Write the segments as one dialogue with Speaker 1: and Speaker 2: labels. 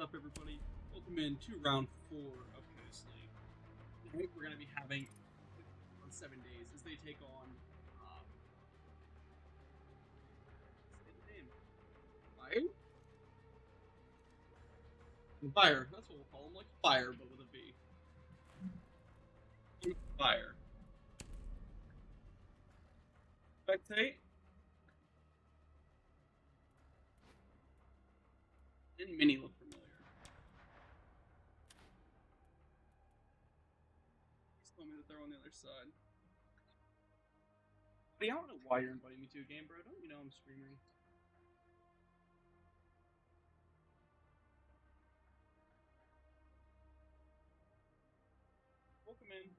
Speaker 1: up, everybody? Welcome in to round 4 of Coast League. Tonight we're going to be having on 7 days as they take on, say the name, Vyre? Vyre, that's what we'll call them, like fire, but with a V. Vyre. Spectate. And Mini look familiar. Please tell me that they're on the other side. But yeah, I don't know why you're inviting me to a game, bro. Don't you know I'm streaming? Welcome in.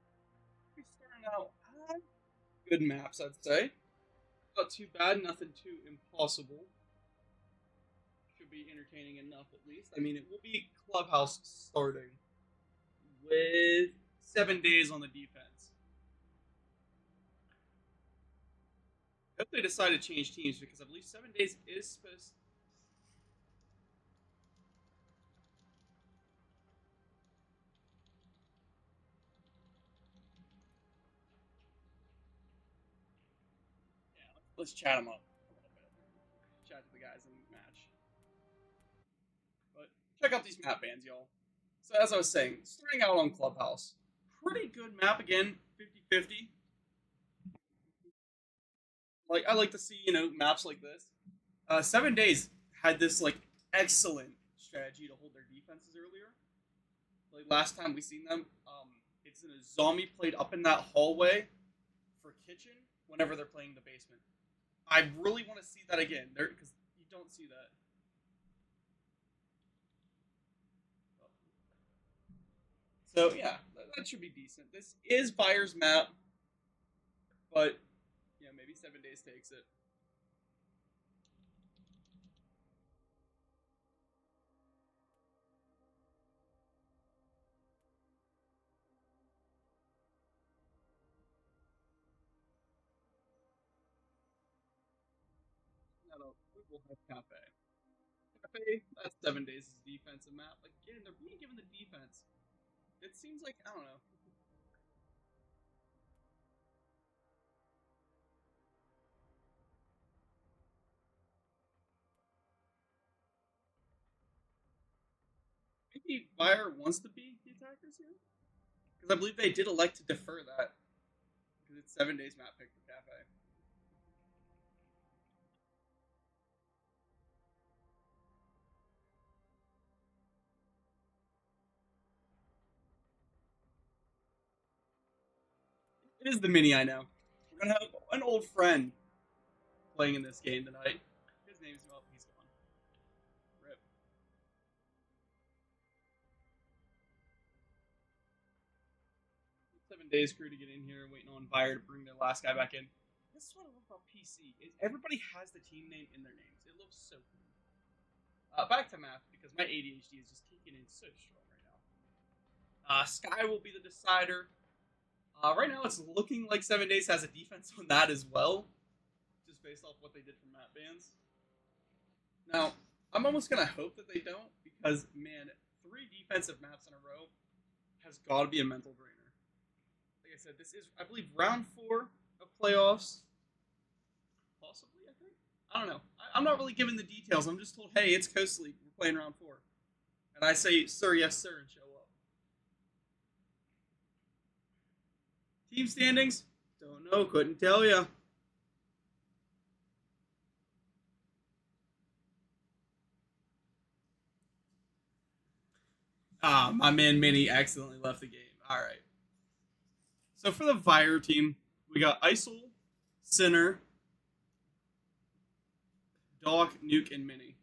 Speaker 1: We're starting out good maps, I'd say. Not too bad, nothing too impossible. Should be entertaining enough, at least. I mean, it will be Clubhouse starting with 7 days on the defense. I hope they decide to change teams because I believe 7 days is supposed. Yeah, let's chat them up a little bit. Chat to the guys in the match. But check out these map bans, y'all. So as I was saying, starting out on Clubhouse, pretty good map again, 50-50. Like I like to see maps like this. 7 days had this like excellent strategy to hold their defenses earlier. Like last time we seen them, it's in a zombie played up in that hallway for kitchen whenever they're playing the basement. I really want to see that again, there because you don't see that. So yeah, that should be decent. This is Vyre's map, but yeah, maybe 7 days takes it. No, we will have Cafe. Cafe, that's 7 days' defensive map. Like, again, they're being given the defense. It seems like, I don't know. Maybe Vyre wants to be the attackers here? Because I believe they did elect to defer that. Because it's 7 days map pick for Cafe. It is the mini, I know. We're going to have an old friend playing in this game tonight. His name's, well, he's gone. Rip. 7 days crew to get in here, waiting on Vyre to bring their last guy back in. This is what I love about PC, is everybody has the team name in their names. It looks so cool. Back to math, because my ADHD is just kicking in so strong right now. Sky will be the decider. Right now, it's looking like 7 days has a defense on that as well, just based off what they did for map bans. Now, I'm almost going to hope that they don't, because, man, 3 defensive maps in a row has got to be a mental drainer. Like I said, this is, I believe, round 4 of playoffs. Possibly, I think. I don't know. I'm not really given the details. I'm just told, hey, it's Coast League. We're playing round 4. And I say, sir, yes, sir, and show up. Team standings? Don't know. Couldn't tell you. My man Mini accidentally left the game. All right. So for the Vyre team, we got Isol, Sinner, Doc, Nuke, and Mini.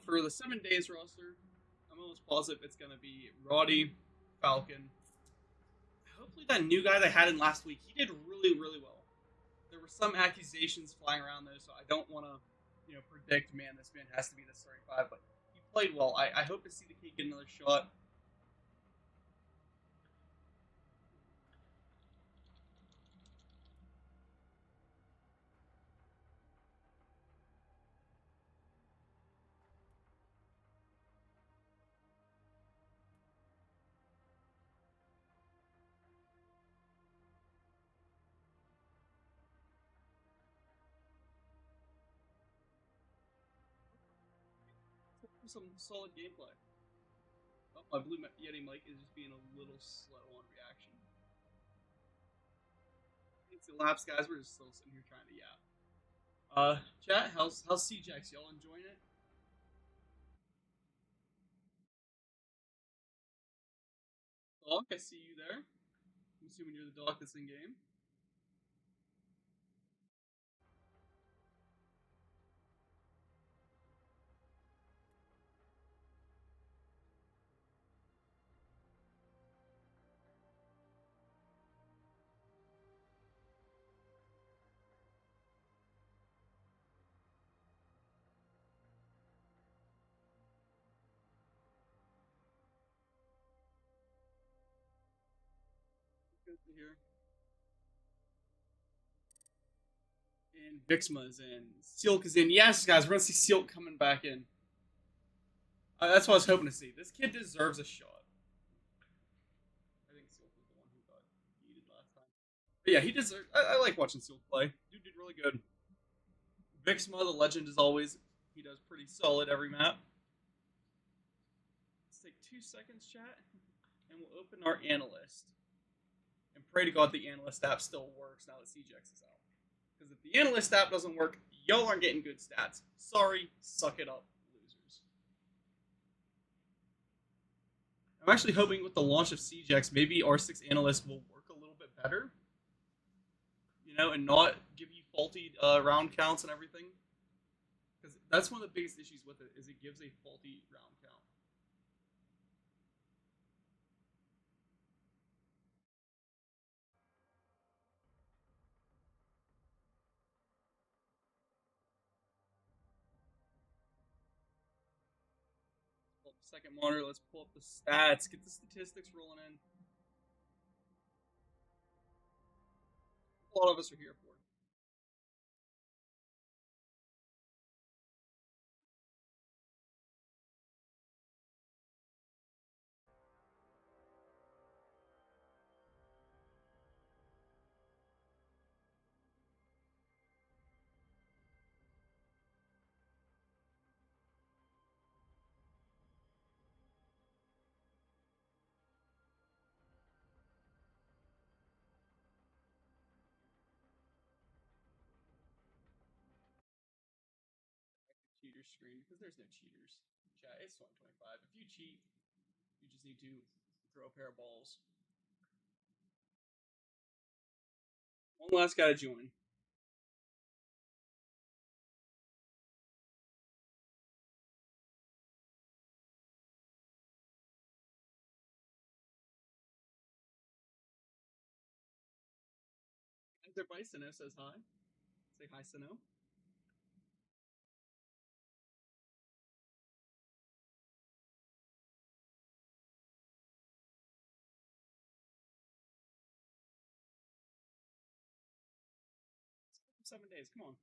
Speaker 1: For the 7 days roster, I'm almost positive it's going to be Roddy, Falcon. Hopefully that new guy they had in last week, he did really, really well. There were some accusations flying around though, so I don't want to, predict, man, this man has to be the starting 5, but he played well. I hope to see the kid get another shot. Some solid gameplay. Oh, my Blue Yeti mic is just being a little slow on reaction. It's the laps, guys. We're just still sitting here trying to yap. Chat, how's CJX? Y'all enjoying it? Doc, I see you there. I'm assuming you're the doc that's in game. Good to hear. And Vixma's in. Silk is in. Yes, guys, we're gonna see Silk coming back in. That's what I was hoping to see. This kid deserves a shot. I think Silk was the one who got yeeted last time. But yeah, he deserves. I like watching Silk play. Dude did really good. Vixma, the legend, as always, he does pretty solid every map. Let's take 2 seconds, chat, and we'll open our analyst. And pray to God the analyst app still works now that CJX is out. Because if the analyst app doesn't work, y'all aren't getting good stats. Sorry, suck it up, losers. I'm actually hoping with the launch of CJX, maybe R6 analyst will work a little bit better. You know, and not give you faulty round counts and everything. Because that's one of the biggest issues with it, is it gives a faulty round count. Pull up the second monitor, let's pull up the stats, get the statistics rolling in. A lot of us are here for it. Cheater screen, because there's no cheaters. Chat, it's 2025. If you cheat, you just need to throw a pair of balls. One last guy to join. Everybody, Sino says hi. Say hi, Sino. 7 days. Come on.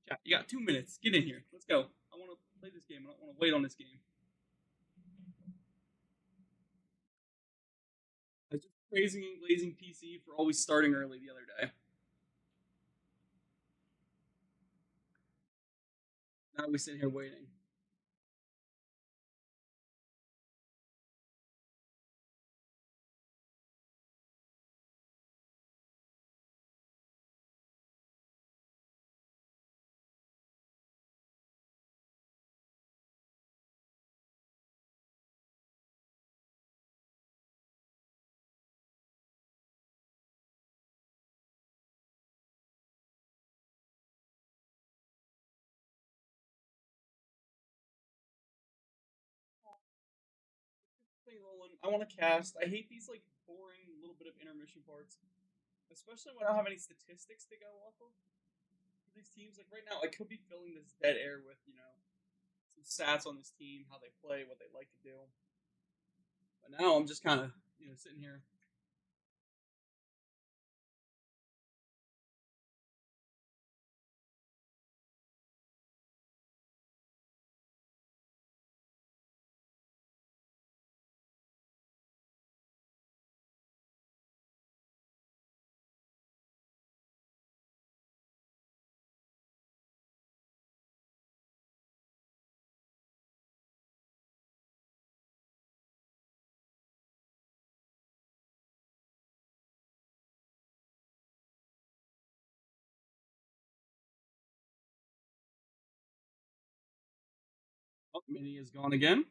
Speaker 1: Chat, you got 2 minutes. Get in here. Let's go. I want to play this game. I don't want to wait on this game. I was just praising and glazing PC for always starting early the other day. Now we sit here waiting. Rolling. I want to cast. I hate these like boring little bit of intermission parts, especially when I don't have any statistics to go off of for these teams. Like right now, I could be filling this dead air with some stats on this team, how they play, what they like to do. But now I'm just kind of sitting here. Oh, Mini is gone again.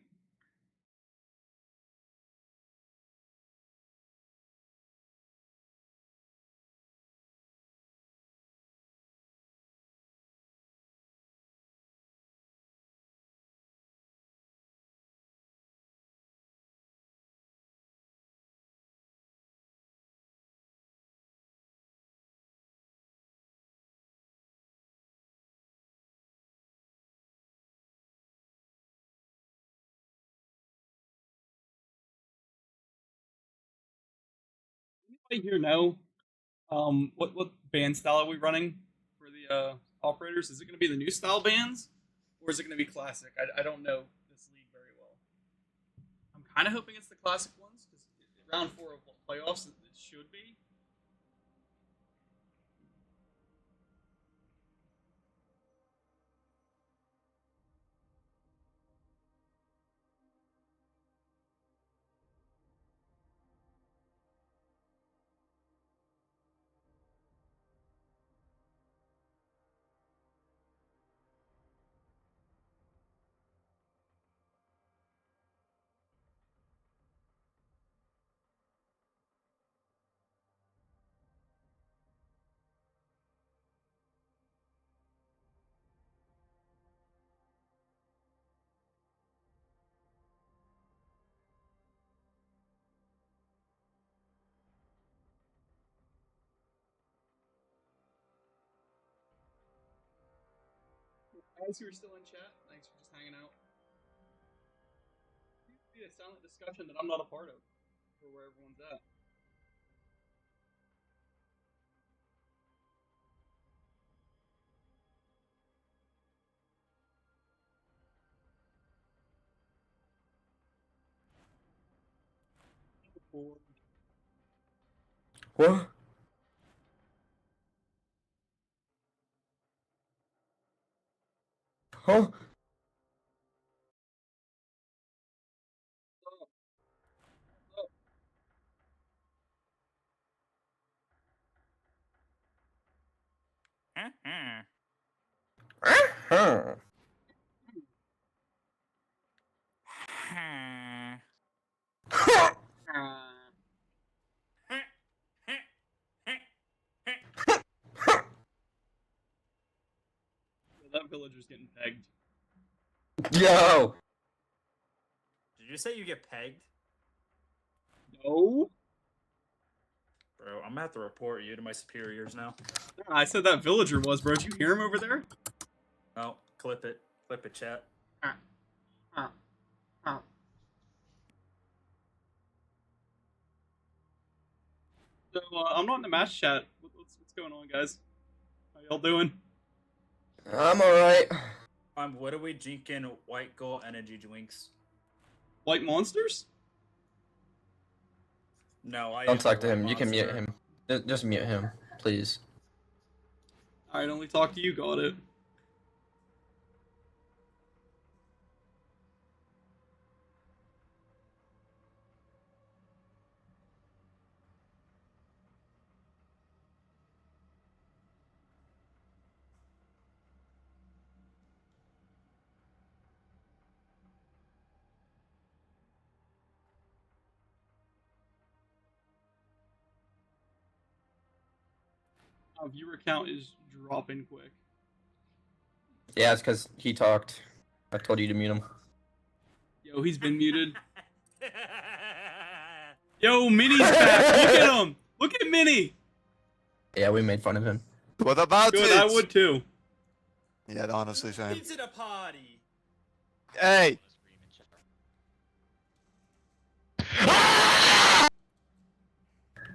Speaker 1: Anybody here know what band style are we running for the operators? Is it going to be the new style bands, or is it going to be classic? I don't know this league very well. I'm kind of hoping it's the classic ones because round 4 of playoffs it should be. Guys who are still in chat, thanks for just hanging out. It seems to be a silent discussion that I'm not a part of, for where everyone's at.
Speaker 2: What? Huh? Uh-huh.
Speaker 1: That villager's getting pegged.
Speaker 2: Yo!
Speaker 3: Did you say you get pegged?
Speaker 1: No.
Speaker 3: Bro, I'm gonna have to report you to my superiors now.
Speaker 1: I said that villager was, bro. Did you hear him over there?
Speaker 3: Oh, clip it. Clip it, chat.
Speaker 1: So, I'm not in the match chat. What's going on, guys? How y'all doing?
Speaker 2: I'm alright.
Speaker 3: What are we drinking? White gold energy drinks?
Speaker 1: White monsters?
Speaker 3: No, I
Speaker 2: Don't
Speaker 3: am
Speaker 2: talk
Speaker 3: the
Speaker 2: to
Speaker 3: white
Speaker 2: him. You can mute
Speaker 3: monster.
Speaker 2: him. Just mute him, please.
Speaker 1: Alright, only talk to you, got it. Our viewer count is dropping quick.
Speaker 2: Yeah, it's because he talked. I told you to mute him.
Speaker 1: Yo, he's been muted. Yo, Mini's back. Look at him. Look at Mini.
Speaker 2: Yeah, we made fun of him.
Speaker 4: What about
Speaker 1: Good,
Speaker 4: it?
Speaker 1: I would too.
Speaker 4: Yeah, honestly, same.
Speaker 3: It's at a party.
Speaker 4: Hey!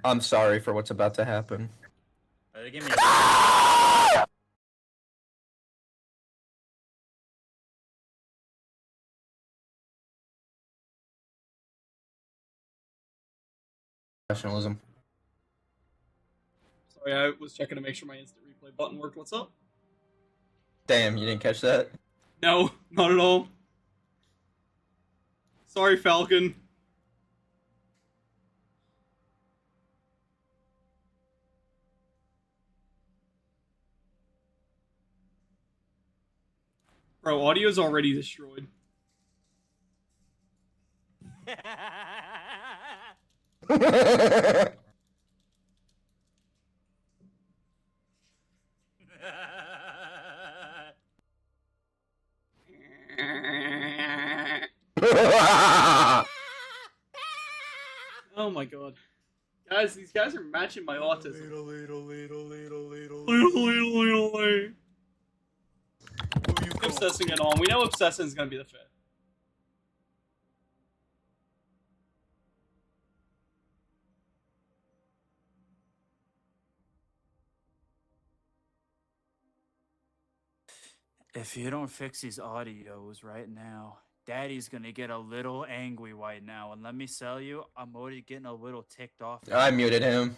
Speaker 2: I'm sorry for what's about to happen.
Speaker 3: They give me
Speaker 2: Professionalism.
Speaker 1: Sorry, I was checking to make sure my instant replay button worked. What's up?
Speaker 2: Damn, you didn't catch that?
Speaker 1: No, not at all. Sorry, Falcon. Bro, audio's already destroyed. Oh my god. Guys, these guys are matching my autism. Obsessing it on. We know Obsessing is gonna be the fifth.
Speaker 5: If you don't fix these audios right now, Daddy's gonna get a little angry right now. And let me tell you, I'm already getting a little ticked off.
Speaker 2: I muted him.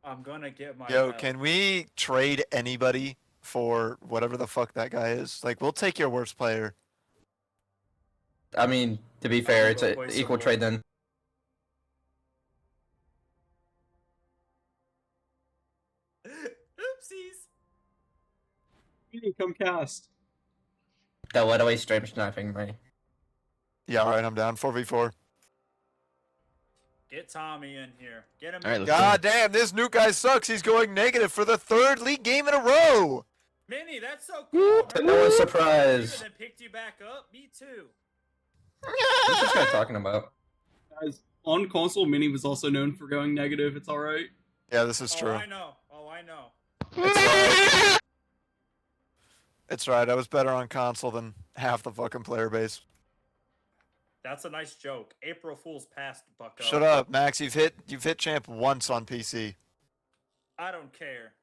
Speaker 3: I'm gonna get my.
Speaker 4: Yo, can we trade anybody for whatever the fuck that guy is? Like, we'll take your worst player.
Speaker 2: I mean, to be fair, it's
Speaker 3: go
Speaker 2: an
Speaker 3: play some
Speaker 2: equal
Speaker 3: more.
Speaker 2: trade then.
Speaker 5: Oopsies.
Speaker 1: You didn't come cast.
Speaker 2: That led away stream sniping me.
Speaker 4: Yeah, alright, I'm down. 4v4.
Speaker 3: Get Tommy in here. Get him.
Speaker 6: All right,
Speaker 3: in.
Speaker 6: let's
Speaker 4: God damn, this new guy sucks. He's going negative for the third league game in a row.
Speaker 3: Minnie, that's so cool.
Speaker 2: No one's
Speaker 3: Even
Speaker 2: surprised.
Speaker 3: then picked you back up. Me too.
Speaker 2: What's this guy talking about?
Speaker 1: Guys, on console, Mini was also known for going negative. It's alright.
Speaker 4: Yeah, this is
Speaker 3: Oh,
Speaker 4: true.
Speaker 3: I know. Oh, I know.
Speaker 4: It's right. I was better on console than half the fucking player base.
Speaker 3: That's a nice joke. April Fool's past, Bucko.
Speaker 4: Shut up, Max. You've hit champ once on PC.
Speaker 3: I don't care.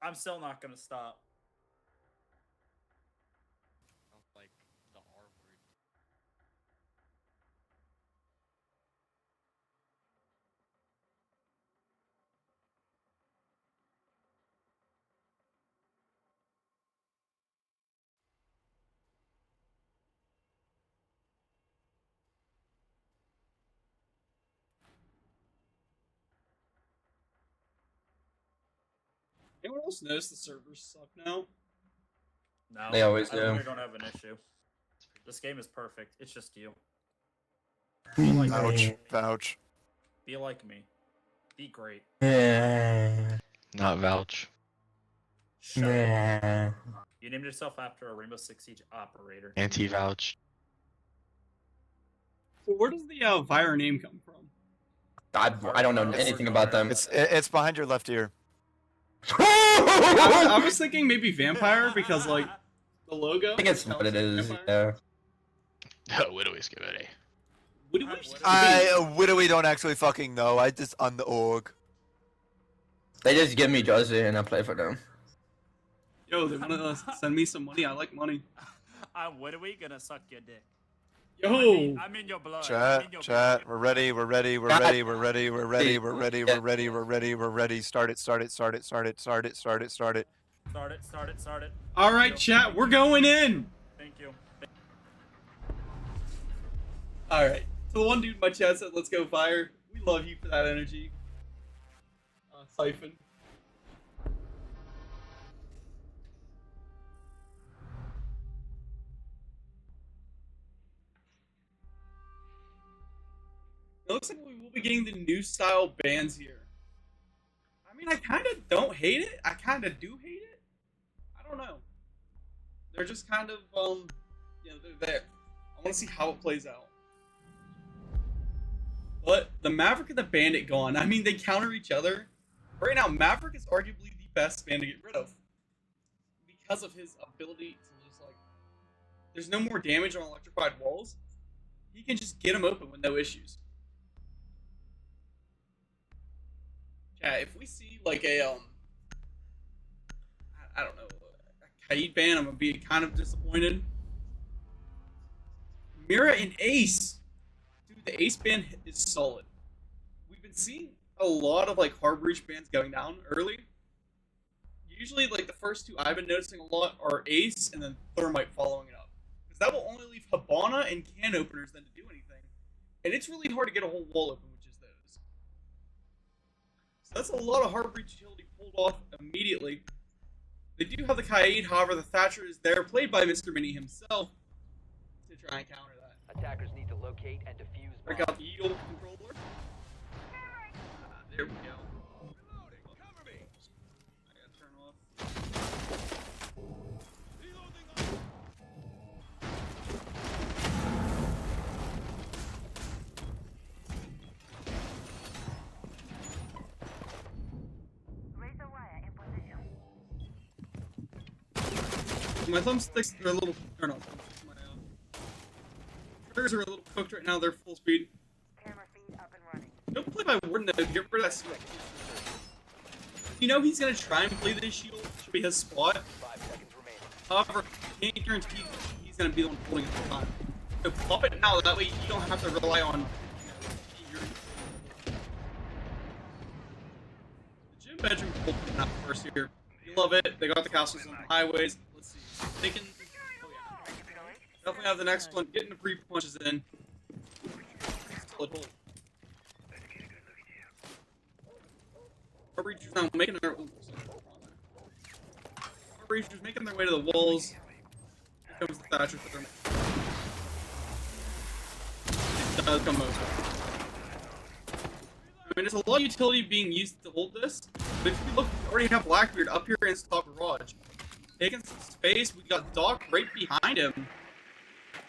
Speaker 3: I'm still not gonna stop.
Speaker 6: like the R word.
Speaker 1: Anyone else notice the servers suck now?
Speaker 3: No,
Speaker 2: They always
Speaker 3: I
Speaker 2: do.
Speaker 3: literally don't have an issue. This game is perfect. It's just you. Be like
Speaker 4: Vouch.
Speaker 3: me.
Speaker 4: Vouch.
Speaker 3: Be like me. Be great.
Speaker 6: Not vouch.
Speaker 3: Shut up. You named yourself after a Rainbow Six Siege operator.
Speaker 6: Anti-vouch.
Speaker 1: So where does the Vyre name come from?
Speaker 2: I don't know anything about them.
Speaker 4: It's behind your left ear.
Speaker 1: I was thinking maybe vampire because like the logo.
Speaker 2: I think it's what it is. Yeah.
Speaker 6: Oh, what do we skip it?
Speaker 1: What do we?
Speaker 4: We don't actually fucking know. I just on the org.
Speaker 2: They just give me jersey and I play for them.
Speaker 1: Yo, they want to send me some money. I like money.
Speaker 5: I'm literally gonna suck your dick.
Speaker 1: Yo,
Speaker 5: I'm in your blood. I'm
Speaker 4: Chat,
Speaker 5: in your
Speaker 4: chat.
Speaker 5: blood.
Speaker 4: We're ready. We're ready. We're ready. We're ready. We're ready. We're ready. We're ready. We're ready. We're ready. Start it. Start it. Start it. Start it. Start it. Start it.
Speaker 3: Start it. Start it.
Speaker 1: all right, chat. We're going in.
Speaker 3: Thank you.
Speaker 1: All right. So the one dude in my chat said, "Let's go Vyre." We love you for that energy. Siphon. It looks like we will be getting the new style bands here. I mean, I kind of don't hate it. I kind of do hate it. I don't know. They're just kind of, they're there. I want to see how it plays out. But the Maverick and the Bandit gone. I mean, they counter each other. Right now, Maverick is arguably the best band to get rid of. Because of his ability to just, like, there's no more damage on electrified walls, he can just get them open with no issues. Yeah, if we see like a I don't know, a Kaid ban, I'm gonna be kind of disappointed. Mira and Ace, dude, the Ace ban is solid. We've been seeing a lot of like hard breach bans going down early. Usually, like the first two I've been noticing a lot are Ace and then Thermite following it up, because that will only leave Hibana and can openers then to do anything, and it's really hard to get a whole wall open with just those. So that's a lot of hard breach utility pulled off immediately. They do have the Kaid, however, the Thatcher is there, played by Mr. Mini himself, to try and counter that.
Speaker 7: Attackers need to locate and defuse
Speaker 1: Break out the Yield controller. There we go. I gotta turn off. My thumbsticks are a little, or no, my triggers are a little cooked right now. They're full speed.
Speaker 7: Camera feed up and running.
Speaker 1: Don't play by Warden though. Get rid of that switch. You know he's gonna try and play this shield. Should be his spot.
Speaker 7: 5 seconds remaining.
Speaker 1: However, he can't guarantee he's gonna be the one holding it the whole time. So pop it now. That way you don't have to rely on. Your... The gym bedroom pulled out first here. You love it. They got the castles on the highways. Let's see. They can. Oh yeah. Definitely have the next one. Getting the free punches in. Still a hold. Our breachers now making their. Our breachers making their way to the walls. Here comes the Thatcher for them. It does come over. I mean, there's a lot of utility being used to hold this, but if you look, we already have Blackbeard up here in top garage. Taking some space, we got Doc right behind him.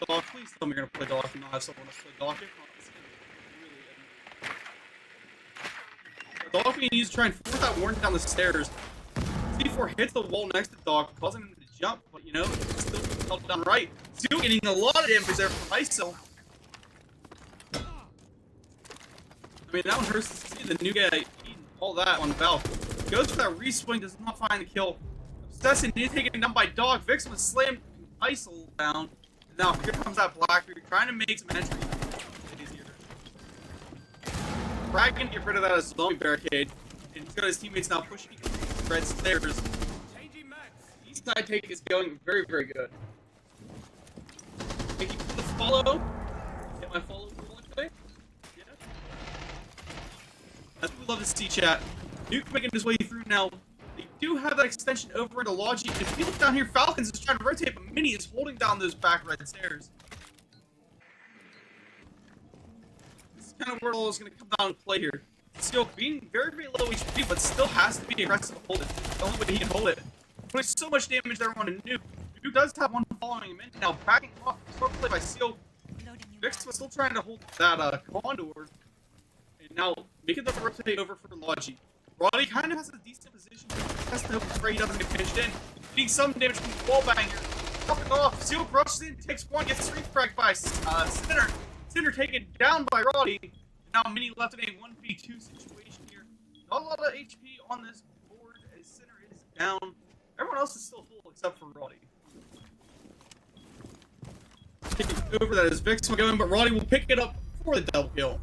Speaker 1: Doc, please tell me you're gonna play Doc and not have someone else play Doc. If not, it's really Doc being used to try and force that Warden down the stairs. C4 hits the wall next to Doc, causing him to jump, but you know, it's still held down right. Still getting a lot of damage there from ISO. I mean, that one hurts to see the new guy eating all that on Valve. Goes for that re-swing, does not find the kill. Obsession is taken down by Dog. Vix was slammed ISO down. And now here comes that Blackbeard trying to make some entry. It is here. Brad can get rid of that as zombie barricade. And he's got his teammates now pushing red stairs. East side take is going very, very good. Thank you for the follow. Hit my follow today. Yeah. That's what we love to see, chat. Nuke making his way through now. They do have that extension over into Logi. If you look down here, Falcons is trying to rotate, but Mini is holding down those back red stairs. This is kind of where all is going to come down and play here. Still being very, very low HP, but still has to be aggressive to hold it. It's the only way he can hold it. Putting so much damage there on a Nuke. Nuke does have one following him in. Now backing off, smart play by Seal. Vix was still trying to hold that Condor. And now making the rotate over for Logi. Roddy kind of has a decent position. Has to afraid he doesn't get pinched in. Getting some damage from the wall banger. Dropping off. Seal rushes in, takes one, gets street fragged by Sinner. Sinner taken down by Roddy. Now Mini left in a 1v2 situation here. Not a lot of HP on this board as Sinner is down. Everyone else is still full except for Roddy. Taking over that is Vix will go in, but Roddy will pick it up for the double kill.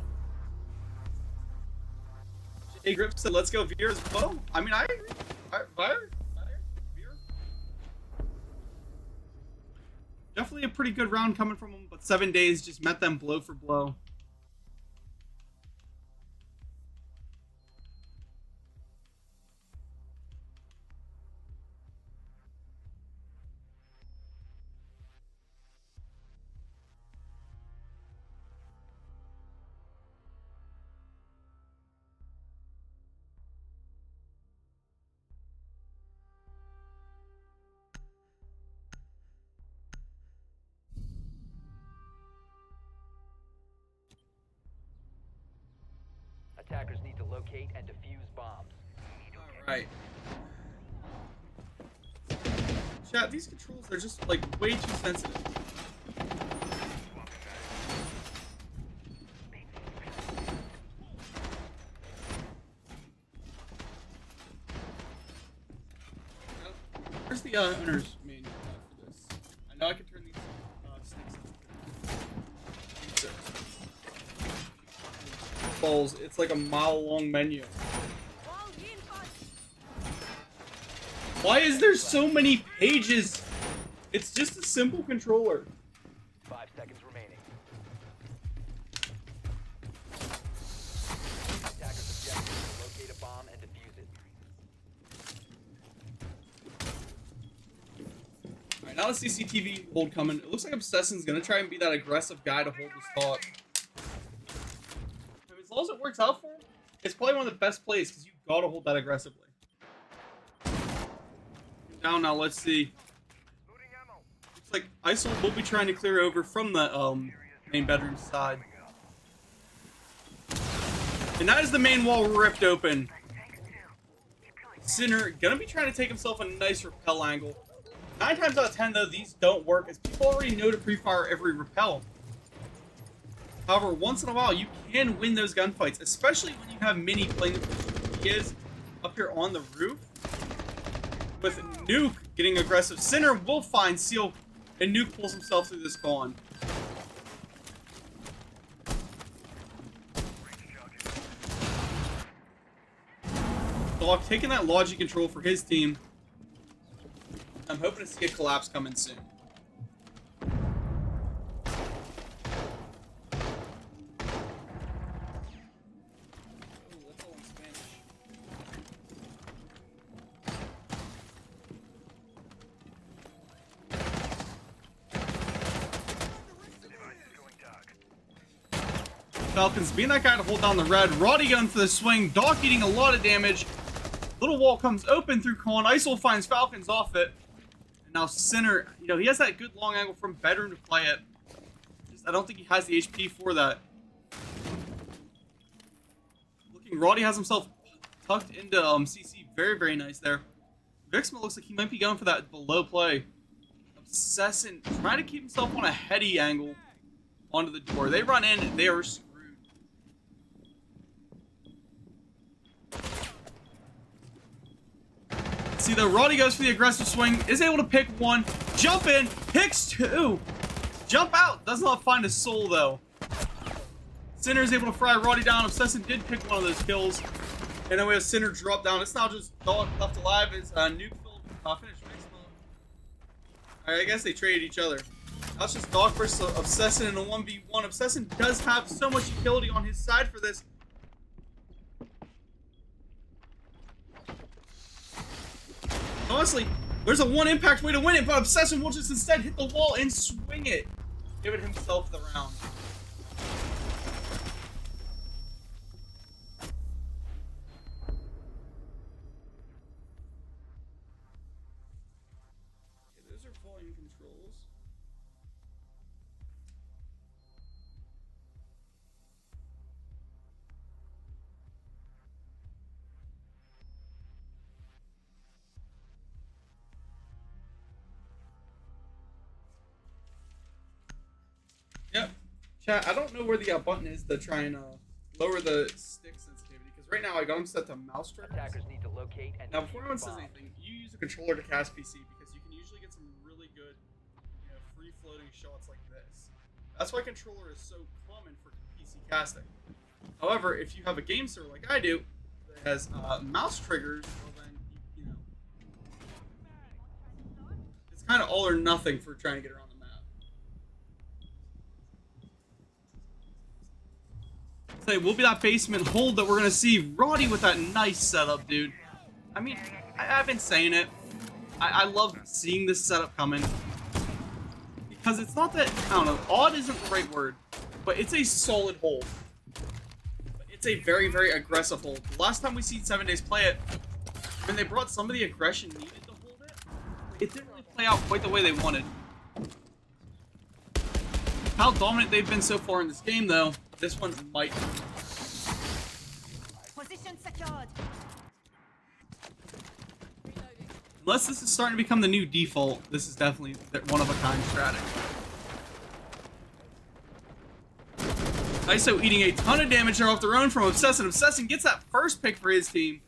Speaker 1: Hey Grip said let's go Vyre as well. I mean I agree. Vyre? Definitely a pretty good round coming from him, but 7 days just met them blow for blow.
Speaker 7: Attackers need to locate and defuse bombs.
Speaker 1: Alright. Chat, these controls are just like way too sensitive. the owner's manual for this? I know I can turn these sticks into balls. It's like a mile-long menu. Why is there so many pages? It's just a simple controller.
Speaker 7: 5 seconds remaining. Attackers objective is to locate a bomb and defuse it.
Speaker 1: Alright, now the CCTV hold coming. It looks like Obsession's gonna try and be that aggressive guy to hold this thought. As long as it works out for him, it's probably one of the best plays because you gotta hold that aggressively. Down now, let's see. Looks like ISIL will be trying to clear over from the main bedroom side. And that is the main wall ripped open. Sinner gonna be trying to take himself a nice rappel angle. 9 times out of 10 though, these don't work as people already know to pre-fire every rappel. However, once in a while, you can win those gunfights, especially when you have Mini playing the position he is up here on the roof. With Nuke getting aggressive, Sinner will find Seal, and Nuke pulls himself through this con. Dog taking that logic control for his team. I'm hoping to see a collapse coming soon. Falcons being that guy to hold down the red. Roddy gun for the swing. Doc eating a lot of damage. Little wall comes open through Con. ISIL finds Falcons off it. And now Sinner, you know, he has that good long angle from bedroom to play it. Just, I don't think he has the HP for that. Looking, Roddy has himself tucked into CC. Very, very nice there. Vixma looks like he might be going for that below play. Obsession trying to keep himself on a heady angle onto the door. They run in and they are screwed. See, though, Roddy goes for the aggressive swing, is able to pick one, jump in, picks two, jump out, does not find a soul, though. Sinner is able to fry Roddy down. Obsession did pick one of those kills. And then we have Sinner drop down. It's now just Dog left alive as Nuke finished next one. Alright, I guess they traded each other. That's just Dog versus Obsession in a 1v1. Obsession does have so much utility on his side for this. Honestly, there's a one impact way to win it, but Obsession will just instead hit the wall and swing it. Giving himself the round. Okay, those are volume controls. Yep. Chat, I don't know where the button is to try and lower the stick sensitivity, because right now I got them set to mouse triggers.
Speaker 7: Attackers need to locate and
Speaker 1: Now, before anyone
Speaker 7: defuse
Speaker 1: says
Speaker 7: bombs.
Speaker 1: anything, you use a controller to cast PC, because you can usually get some really good, you know, free-floating shots like this. That's why controller is so common for PC casting. However, if you have a game server like I do, that has mouse triggers, well then, you know, it's kind of all or nothing for trying to get around the map. Say, will be that basement hold that we're gonna see. Roddy with that nice setup, dude. I mean, I've been saying it. I love seeing this setup coming. Because it's not that, I don't know, odd isn't the right word, but it's a solid hold. It's a very, very aggressive hold. The last time we seen 7 Days play it, when they brought some of the aggression needed to hold it, it didn't really play out quite the way they wanted. How dominant they've been so far in this game, though, this one might.
Speaker 8: Position secured.
Speaker 1: Unless this is starting to become the new default, this is definitely one-of-a-kind strategy. ISO eating a ton of damage there off their own from Obsession. Obsession gets that first pick for his team.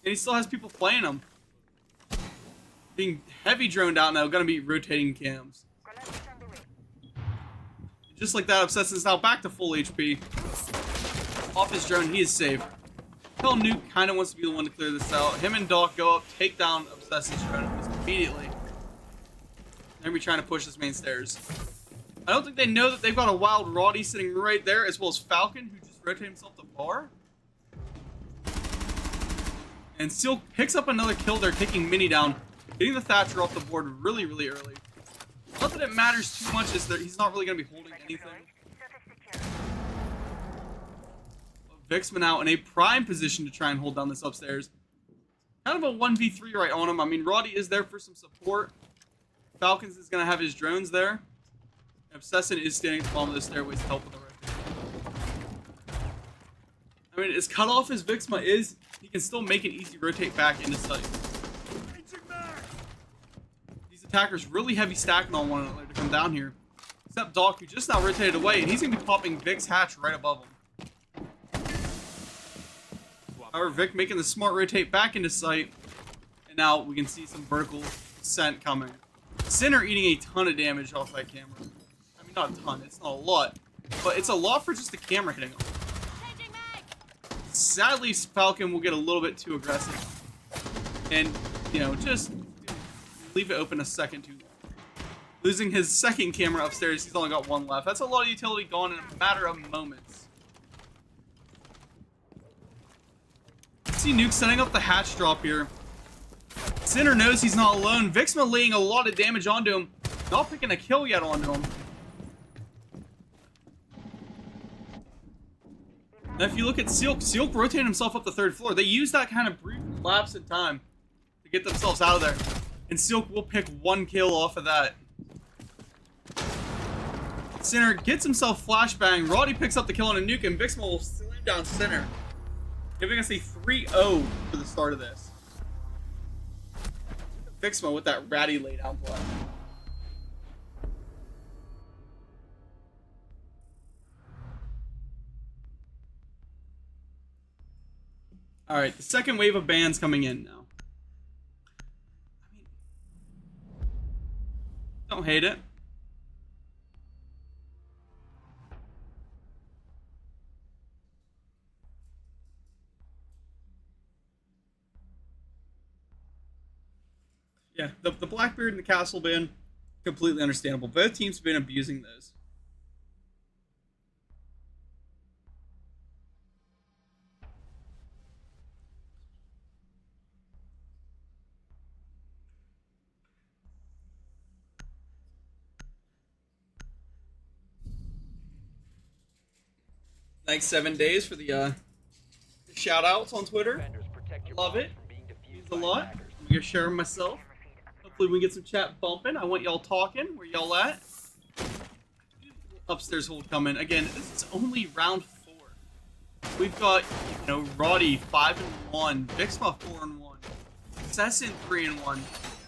Speaker 1: And he still has people playing him. being heavy droned out now, gonna be rotating cams. Just like that, Obsesson's now back to full HP. Off his drone, he is safe. Hell, Nuke kind of wants to be the one to clear this out. Him and Doc go up, take down Obsesson's drone immediately. They're gonna be trying to push this main stairs. I don't think they know that they've got a wild Roddy sitting right there, as well as Falcon, who just rotated himself to bar. And Silk picks up another kill there, taking Mini down, getting the Thatcher off the board really, really early. Not that it matters too much, is that he's not really going to be holding anything. Vixman out in a prime position to try and hold down this upstairs. Kind of a 1v3 right on him. I mean, Roddy is there for some support. Falcons is going to have his drones there. Obsession is standing at the bottom of the stairways to help with the rotation. I mean, as cut off as Vixma is, he can still make an easy rotate back into sight. These attackers really heavy stacking on one another to come down here. Except Doc, who just now rotated away, and he's going to be popping Vic's hatch right above him. However, Vic making the smart rotate back into sight. And now we can see some vertical descent coming. Sinner eating a ton of damage off that camera. I mean, not a ton, it's not a lot. But it's a lot for just the camera hitting him. Sadly, Falcon will get a little bit too aggressive. And, you know, just leave it open a second too long. Losing his second camera upstairs, he's only got one left. That's a lot of utility gone in a matter of moments. See Nuke setting up the hatch drop here. Sinner knows he's not alone. Vixma laying a lot of damage onto him. Not picking a kill yet onto him. Now if you look at Silk rotating himself up the third floor. They use that kind of brief lapse in time to get themselves out of there. And Silk will pick one kill off of that. Sinner gets himself flashbang. Roddy picks up the kill on a Nuke, and Vixma will slam down Sinner, giving us a 3-0 for the start of this. Vixma with that ratty laydown play. Alright, the second wave of bans coming in now. I mean, don't hate it. Yeah, the Blackbeard and the Castle ban, completely understandable. Both teams have been abusing those. Thanks 7 days for the shout outs on Twitter. Love it. Means a lot. I'm gonna share them myself. Hopefully we can get some chat bumping. I want y'all talking. Where y'all at? Upstairs hold coming. Again, this is only round 4. We've got, you know, Roddy 5-1, Vixma 4-1, Cessin 3-1,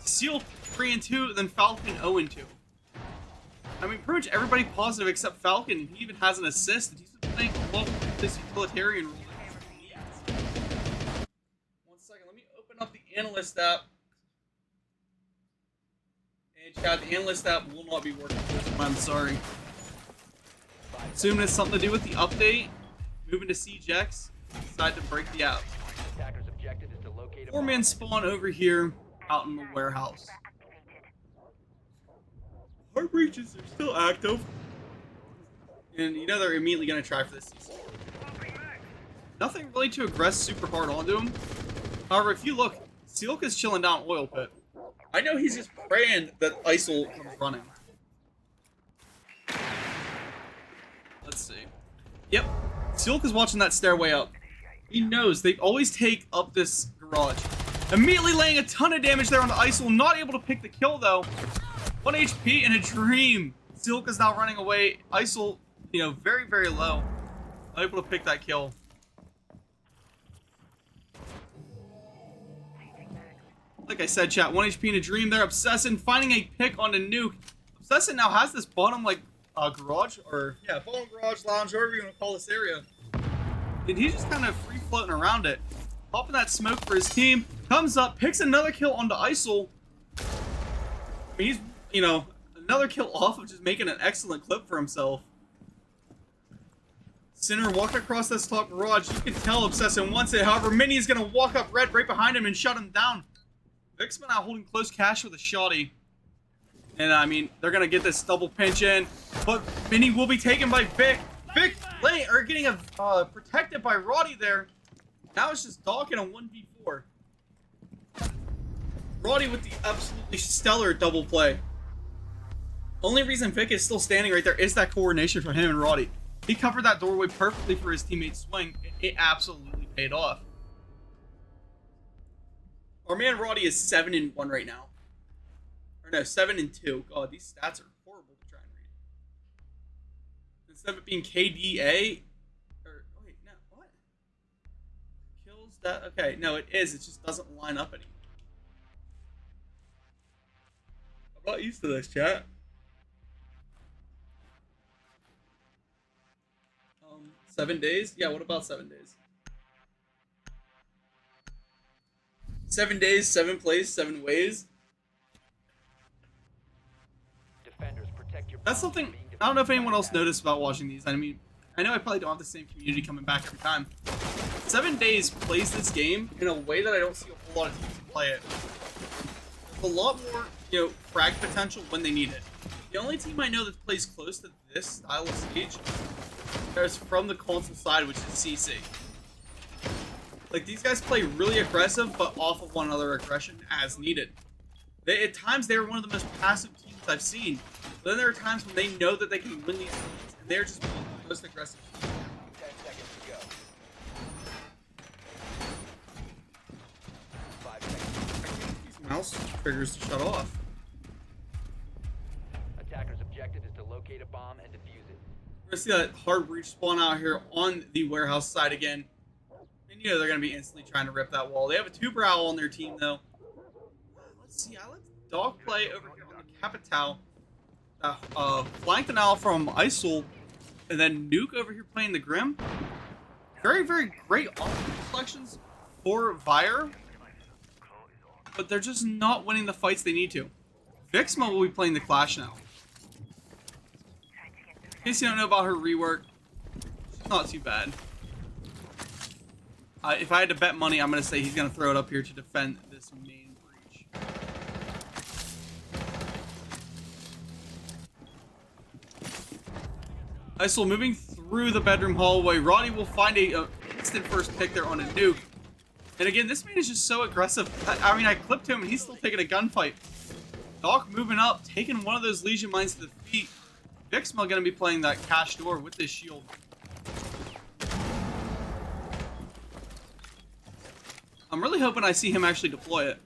Speaker 1: Seal 3-2, then Falcon 0-2. I mean, pretty much everybody positive except Falcon. He even has an assist, and he's been playing well with this utilitarian role. 1 second, let me open up the analyst app. And chat, the analyst app will not be working for this one, I'm sorry. Assuming it's something to do with the update, moving to CJX, decide to break the app. 4-man spawn over here, out in the warehouse. Heart breaches are still active. And you know they're immediately going to try for this season. Nothing really to aggress super hard onto him. However, if you look, Silk is chilling down Oil Pit. I know he's just praying that ISIL comes running. Let's see. Yep. Silk is watching that stairway up. He knows they always take up this garage. Immediately laying a ton of damage there on the ISIL. Not able to pick the kill though. 1 HP in a dream. Silk is now running away. ISIL, you know, very, very low. Able to pick that kill. Like I said, chat, 1 HP in a dream there. Obsession finding a pick on a Nuke. Obsession now has this bottom, like, garage, or, yeah, bottom garage, lounge, whatever you want to call this area. And he's just kind of free floating around it. Popping that smoke for his team. Comes up, picks another kill onto ISIL. I mean, he's, another kill off of just making an excellent clip for himself. Sinner walking across this top garage. You can tell Obsession wants it. However, Mini is going to walk up red right behind him and shut him down. Vic's been out holding close cash with a shotty. And, I mean, they're going to get this double pinch in. But Mini will be taken by Vic. Vic getting protected by Roddy there. Now it's just Doc in a 1v4. Roddy with the absolutely stellar double play. Only reason Vic is still standing right there is that coordination from him and Roddy. He covered that doorway perfectly for his teammate's swing. It absolutely paid off. Our man Roddy is 7-1 right now. Or no, 7-2. God, these stats are horrible to try and read. Instead of it being KDA, or wait, no, what? Kills that? Okay, no, it is. It just doesn't line up anymore. I'm not used to this, chat. 7 days? Yeah, what about 7 days? 7 days, 7 plays, 7 ways.
Speaker 7: Defenders, protect your
Speaker 1: That's something I don't know if anyone else noticed about watching these. I mean, I know I probably don't have the same community coming back every time. 7 days plays this game in a way that I don't see a whole lot of teams play it. There's a lot more, frag potential when they need it. The only team I know that plays close to this style of stage is from the console side, which is CC. Like, these guys play really aggressive, but off of one another aggression as needed. At times, they're one of the most passive teams I've seen. But then there are times when they know that they can win these games, and they're just one of the most aggressive teams.
Speaker 7: 10 seconds to go. 5 seconds.
Speaker 1: These mouse triggers to shut off.
Speaker 7: Attacker's objective is to locate a bomb and defuse it.
Speaker 1: We're going to see that hard breach spawn out here on the warehouse side again. And they're going to be instantly trying to rip that wall. They have a 2-brow on their team, though. Let's see. I let Dog play over here on the Capital. Flanked an owl from Isol. And then Nuke over here playing the Grim. Very, very great offensive selections for Vyre. But they're just not winning the fights they need to. Vixma will be playing the Clash now. In case you don't know about her rework, she's not too bad. If I had to bet money, I'm going to say he's going to throw it up here to defend this main breach. Isol moving through the bedroom hallway. Roddy will find a instant first pick there on a nuke. And again, this man is just so aggressive. I mean, I clipped him and he's still taking a gunfight. Doc moving up, taking one of those Legion mines to the feet. Vixma going to be playing that cash door with this shield. I'm really hoping I see him actually deploy it.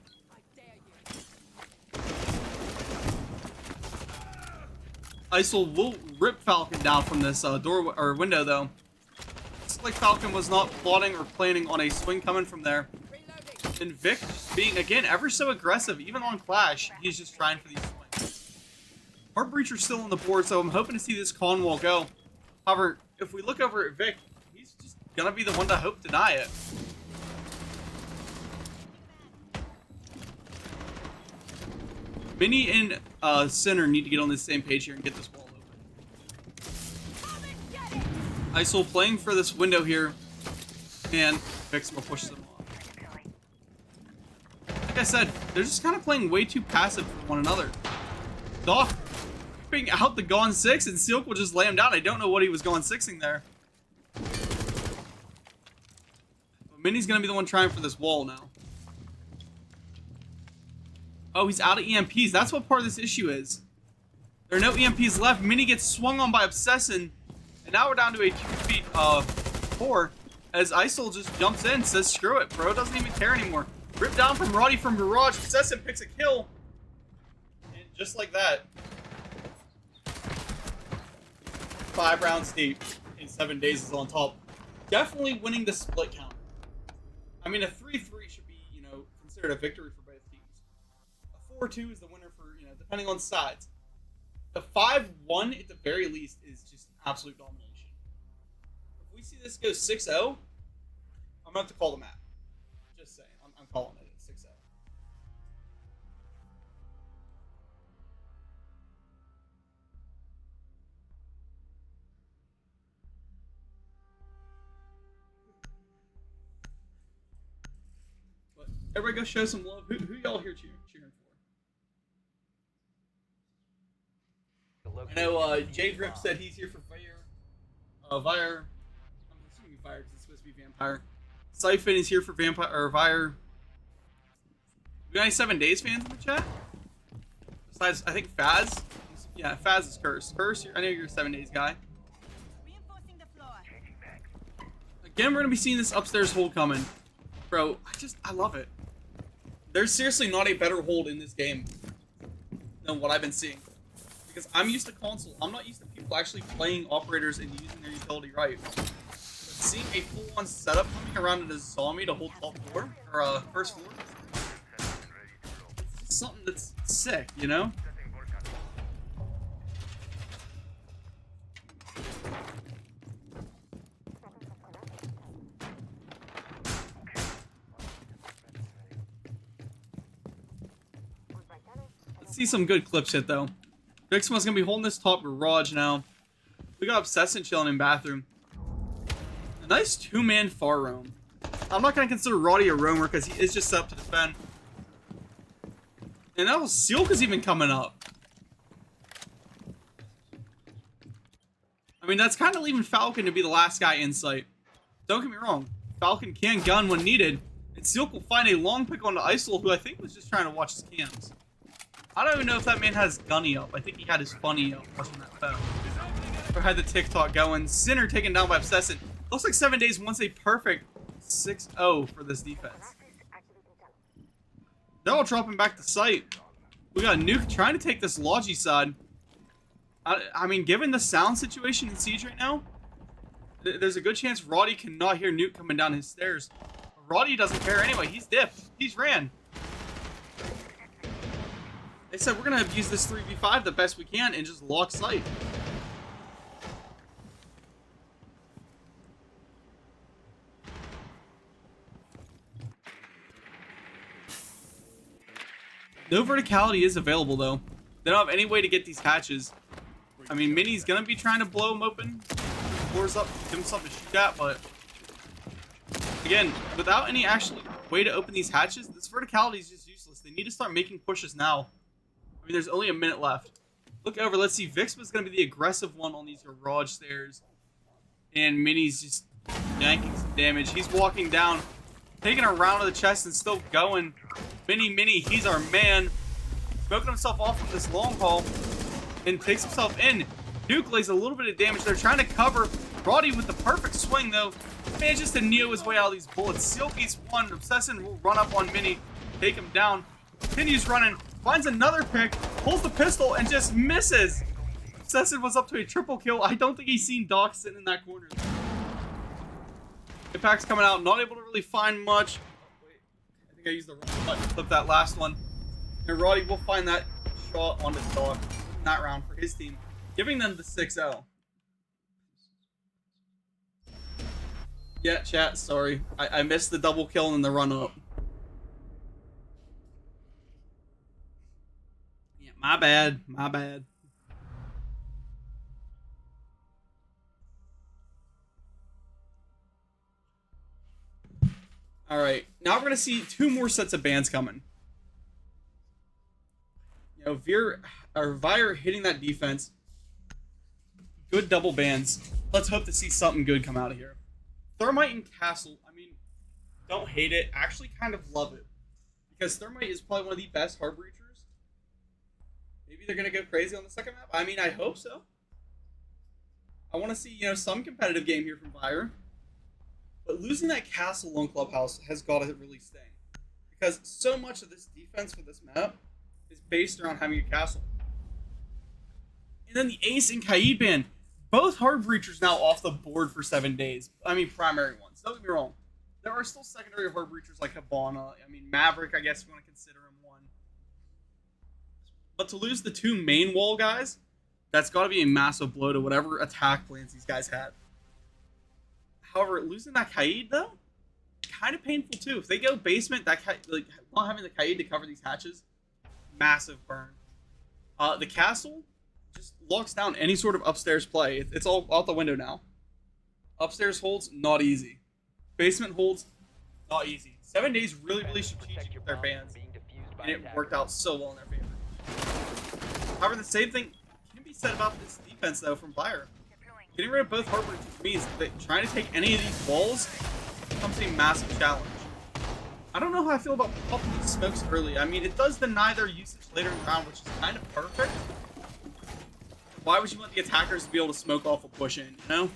Speaker 1: Isol will rip Falcon down from this door or window, though. Looks like Falcon was not plotting or planning on a swing coming from there. And Vic just being, again, ever so aggressive, even on Clash, he's just trying for these swings. Hard Breacher's still on the board, so I'm hoping to see this con wall go. However, if we look over at Vic, he's just gonna be the one to hope deny it. Mini and Sinner need to get on the same page here and get this wall open. Isol playing for this window here, and Vixma pushes him off. Like I said, they're just kind of playing way too passive for one another. Doc being out the Gone 6, and Silk will just lay him down. I don't know what he was Gone 6ing there. But Mini's going to be the one trying for this wall now. Oh, he's out of EMPs. That's what part of this issue is. There are no EMPs left. Mini gets swung on by Obsession. And now we're down to a 2-4 as Isol just jumps in, says screw it, bro. Doesn't even care anymore. Ripped down from Roddy from Garage. Obsession picks a kill. And just like that, 5 rounds deep in 7 days is on top. Definitely winning the split count. I mean, a 3-3 should be, considered a victory for both teams. A 4-2 is the winner for, depending on sides. The 5-1 at the very least is just absolute domination. If we see this go 6-0, I'm going to have to call the map. Just saying. I'm calling it 6-0. Everybody go show some love. Who y'all here cheering for? I know J Drip said he's here for Vyre. Vyre. I'm assuming Vyre because it's supposed to be Vampire. Siphon is here for Vampire or Vyre. We got any 7 Days fans in the chat? Besides, I think Faz. Yeah, Faz is Curse. Curse, I know you're a 7 Days guy. Again, we're gonna be seeing this upstairs hold coming. Bro, I love it. There's seriously not a better hold in this game than what I've been seeing. Because I'm used to console. I'm not used to people actually playing operators and using their utility right. But seeing a full-on setup coming around in a zombie to hold top floor, or first floor, it's something that's sick, you know? See some good clips hit though. Vixma's gonna be holding this top garage now. We got Obsessant chilling in bathroom. A nice 2-man far roam. I'm not gonna consider Roddy a roamer because he is just set up to defend. And now Silka's even coming up. I mean, that's kind of leaving Falcon to be the last guy in sight. Don't get me wrong. Falcon can gun when needed. And Silk will find a long pick onto Isol, who I think was just trying to watch his cams. I don't even know if that man has Gunny up. I think he had his funny up watching that phone. Or had the TikTok going. Sinner taken down by Obsessant. Looks like 7 Days wants a perfect 6-0 for this defense. They're all dropping back to site. We got Nuke trying to take this Logi side. I mean, given the sound situation in Siege right now, there's a good chance Roddy cannot hear Nuke coming down his stairs. Roddy doesn't care anyway. He's dipped. He's ran. They said we're gonna use this 3v5 the best we can and just lock sight. No verticality is available though. They don't have any way to get these hatches. I mean, Mini's gonna be trying to blow them open, floors up, give him something to shoot at, but again, without any actual way to open these hatches, this verticality is just useless. They need to start making pushes now. I mean, there's only a minute left. Look over. Let's see. Vixma's going to be the aggressive one on these garage stairs. And Mini's just yanking some damage. He's walking down, taking a round of the chest and still going. Mini, he's our man. Smoking himself off from this long haul and takes himself in. Nuke lays a little bit of damage. They're trying to cover. Roddy with the perfect swing, though. Manages to Neo his way out of these bullets. Silky's one. Obsession will run up on Mini, take him down. Continues running. Finds another pick, pulls the pistol, and just misses. Obsessive was up to a triple kill. I don't think he's seen Doc sitting in that corner. Impact's coming out, not able to really find much. Wait, I think I used the wrong button to flip that last one. And Roddy will find that shot on his Doc in that round for his team, giving them the 6-0. Yeah, chat, sorry. I missed the double kill and the run-up. My bad. My bad. Alright. Now we're going to see 2 more sets of bans coming. You know, Vyre hitting that defense. Good double bans. Let's hope to see something good come out of here. Thermite and Castle. I mean, don't hate it. Actually kind of love it. Because Thermite is probably one of the best hard breachers. Maybe they're going to go crazy on the second map. I mean, I hope so. I want to see, you know, some competitive game here from Vyre. But losing that castle on Clubhouse has got to really sting. Because so much of this defense for this map is based around having a castle. And then the Ace and Kaid ban. Both hard breachers now off the board for 7 days. I mean, primary ones. Don't get me wrong. There are still secondary hard breachers like Habana. I mean, Maverick, I guess if you want to consider him one. But to lose the 2 main wall guys, that's got to be a massive blow to whatever attack plans these guys had. However, losing that Kaid, though, kind of painful, too. If they go basement, that like not having the Kaid to cover these hatches, massive burn. The castle just locks down any sort of upstairs play. It's all out the window now. Upstairs holds, not easy. Basement holds, not easy. 7 days really, really
Speaker 7: Defenders, protect
Speaker 1: strategic
Speaker 7: your
Speaker 1: with their
Speaker 7: bombs from
Speaker 1: bans,
Speaker 7: being defused by
Speaker 1: and it
Speaker 7: attackers.
Speaker 1: worked out so well in their favor. However, the same thing can be said about this defense, though, from Vyre. Getting rid of both Heartbreakers means that trying to take any of these walls becomes a massive challenge. I don't know how I feel about popping these smokes early. I mean, it does deny their usage later in the round, which is kind of perfect. Why would you want the attackers to be able to smoke off a push-in, you know?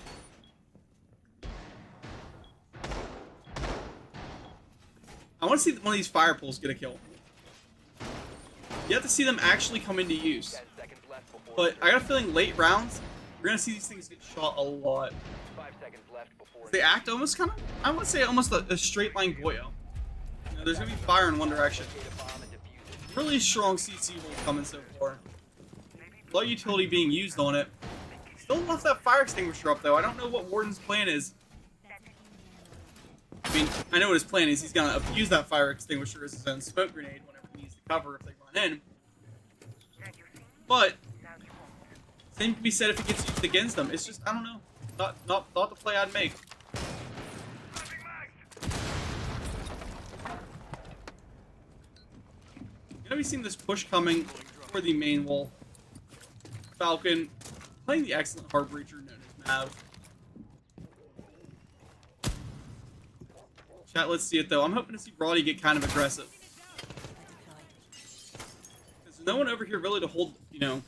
Speaker 1: I want to see one of these fire pools get a kill. You have to see them actually come into use.
Speaker 7: 10 seconds left before
Speaker 1: But I got a feeling late rounds, we're going to see these things get shot a lot.
Speaker 7: 5 seconds left before
Speaker 1: They act almost kind of, I would say almost a straight line Goyo. You know, there's going to be fire in one direction.
Speaker 7: locate a bomb and defuse it.
Speaker 1: Really strong CC roll coming so far. Low utility being used on it. Still left that fire extinguisher up though. I don't know what Warden's plan is. I mean, I know what his plan is. He's gonna abuse that fire extinguisher as his own smoke grenade whenever he needs to cover if they run in. But same can be said if it gets used against them. It's just, I don't know, not the play I'd make. You know, we've seen this push coming for the main wall. Falcon playing the excellent Heartbreacher known as Mav. Chat, let's see it though. I'm hoping to see Roddy get kind of aggressive. There's no one over here really to hold, you know,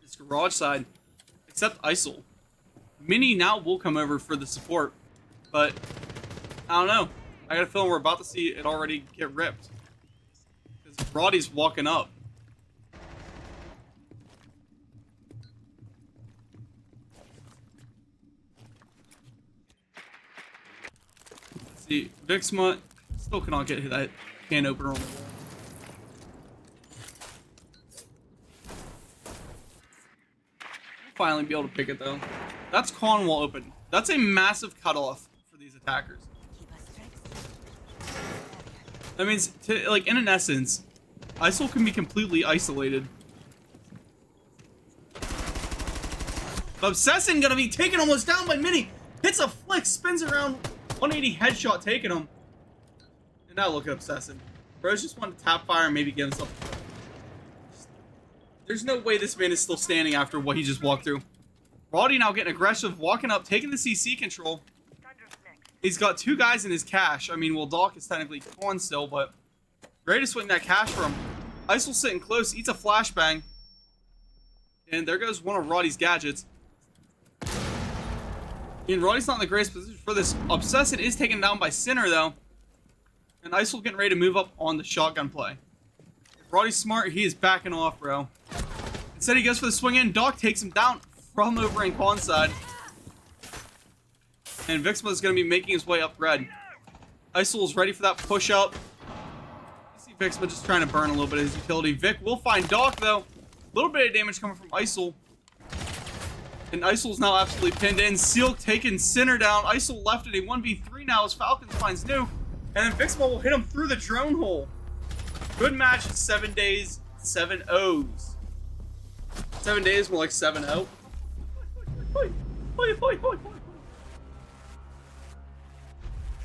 Speaker 1: this garage side, except ISIL. Mini now will come over for the support, but I don't know. I got a feeling we're about to see it already get ripped. Because Roddy's walking up. Let's see, Vixma still cannot get that can opener on the wall. Finally be able to pick it though. That's con wall open. That's a massive cutoff for these attackers. That means, like, in an essence, ISIL can be completely isolated. Obsessin gonna be taken almost down by Mini. Hits a flick, spins around, 180 headshot taking him. And now look at Obsessin. Bros just want to tap fire and maybe get himself. There's no way this man is still standing after what he just walked through. Roddy now getting aggressive, walking up, taking the CC control. He's got two guys in his cache. I mean, well, Doc is technically con still, but ready to swing that cache for him. ISIL sitting close, eats a flashbang. And there goes one of Roddy's gadgets. And Roddy's not in the greatest position for this. Obsessin is taken down by Sinner, though. And ISIL getting ready to move up on the shotgun play. If Roddy's smart, he is backing off, bro. Instead, he goes for the swing in. Doc takes him down from over in con side. And Vixma is going to be making his way up red. ISIL is ready for that push up. You see Vixma just trying to burn a little bit of his utility. Vic will find Doc, though. A little bit of damage coming from ISIL. And ISIL's now absolutely pinned in. Seal taking Sinner down. ISIL left in a 1v3 now as Falcons finds Nuke. And then Vixma will hit him through the drone hole. Good match. 7 days, 7 O's. 7 days, more like 7-0.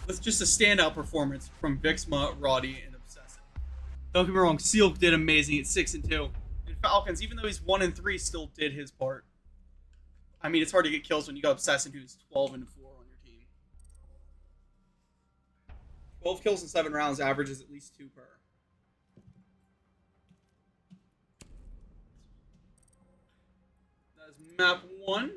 Speaker 1: That's just a standout performance from Vixma, Roddy, and Obsessin. Don't get me wrong, Seal did amazing at 6-2. And Falcons, even though he's 1-3, still did his part. I mean, it's hard to get kills when you got Obsessin, who's 12-4 on your team. 12 kills in 7 rounds averages at least 2 per. That is map 1. And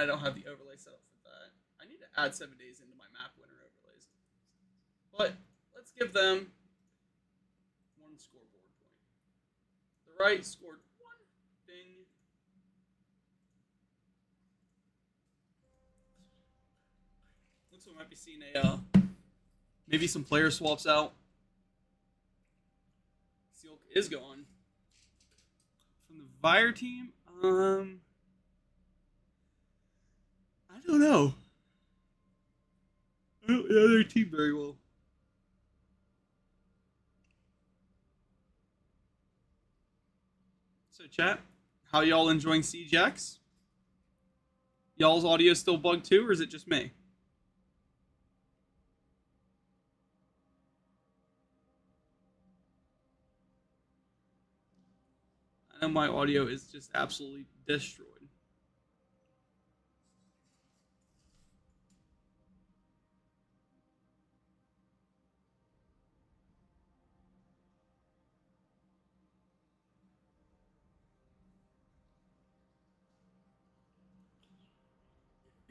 Speaker 1: I don't have the overlay set up for that. I need to add 7 days into my map winner overlays. But let's give them 1 scoreboard point. The right scored 1 thing. Looks like we might be seeing a maybe some player swaps out. Silk is gone. From the Vyre team, I don't know. I don't know their team very well. So chat, how y'all enjoying Siege X? Y'all's audio still bugged too, or is it just me? my audio is just absolutely destroyed.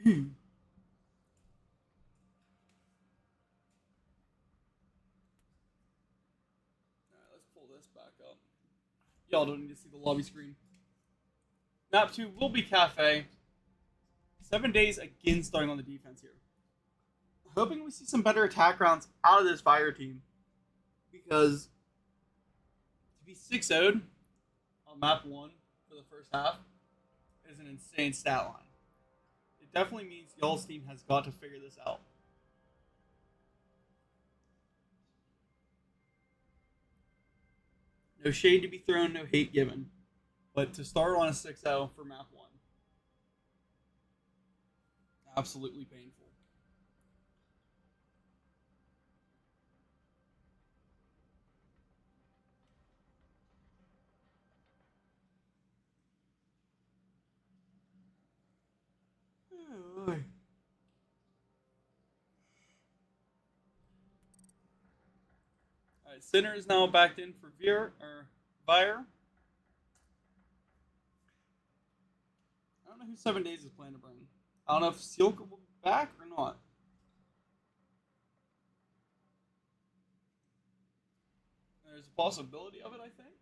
Speaker 1: Alright, let's pull this back up. Y'all don't need to see the lobby screen. Map 2 will be Cafe. 7 days again starting on the defense here. Hoping we see some better attack rounds out of this Vyre team. Because to be 6-0'd on map 1 for the first half is an insane stat line. It definitely means y'all's team has got to figure this out. No shade to be thrown, no hate given. But to start on a 6-0 for map 1, absolutely painful. Alright, Sinner is now backed in for Vyre. I don't know who 7 days is planning to bring. I don't know if Silk will be back or not. There's a possibility of it, I think.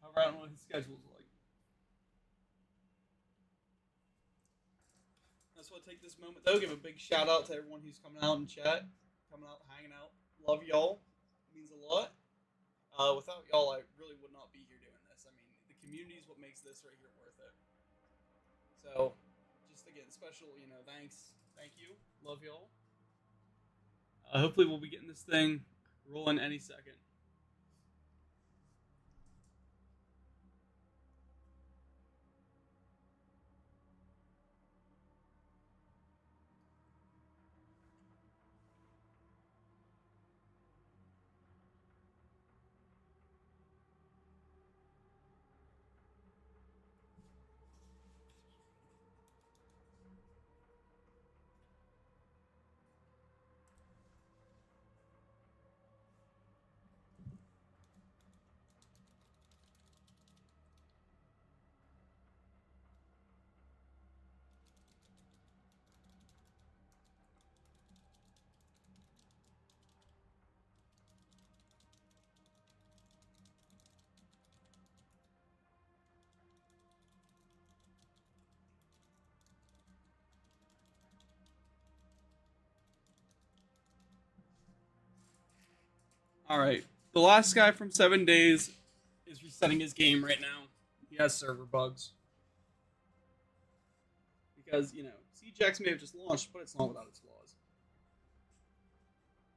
Speaker 1: However, I don't know what his schedule's like. I just want to take this moment, though, give a big shout out to everyone who's coming out in chat, coming out, hanging out. Love y'all. It means a lot. Without y'all, I really would not be here doing this. I mean, the community is what makes this right here worth it. So, just again, special, thanks. Thank you. Love y'all. Hopefully we'll be getting this thing rolling any second. Alright, the last guy from 7 days is resetting his game right now. He has server bugs. Because, CJX may have just launched, but it's not without its flaws.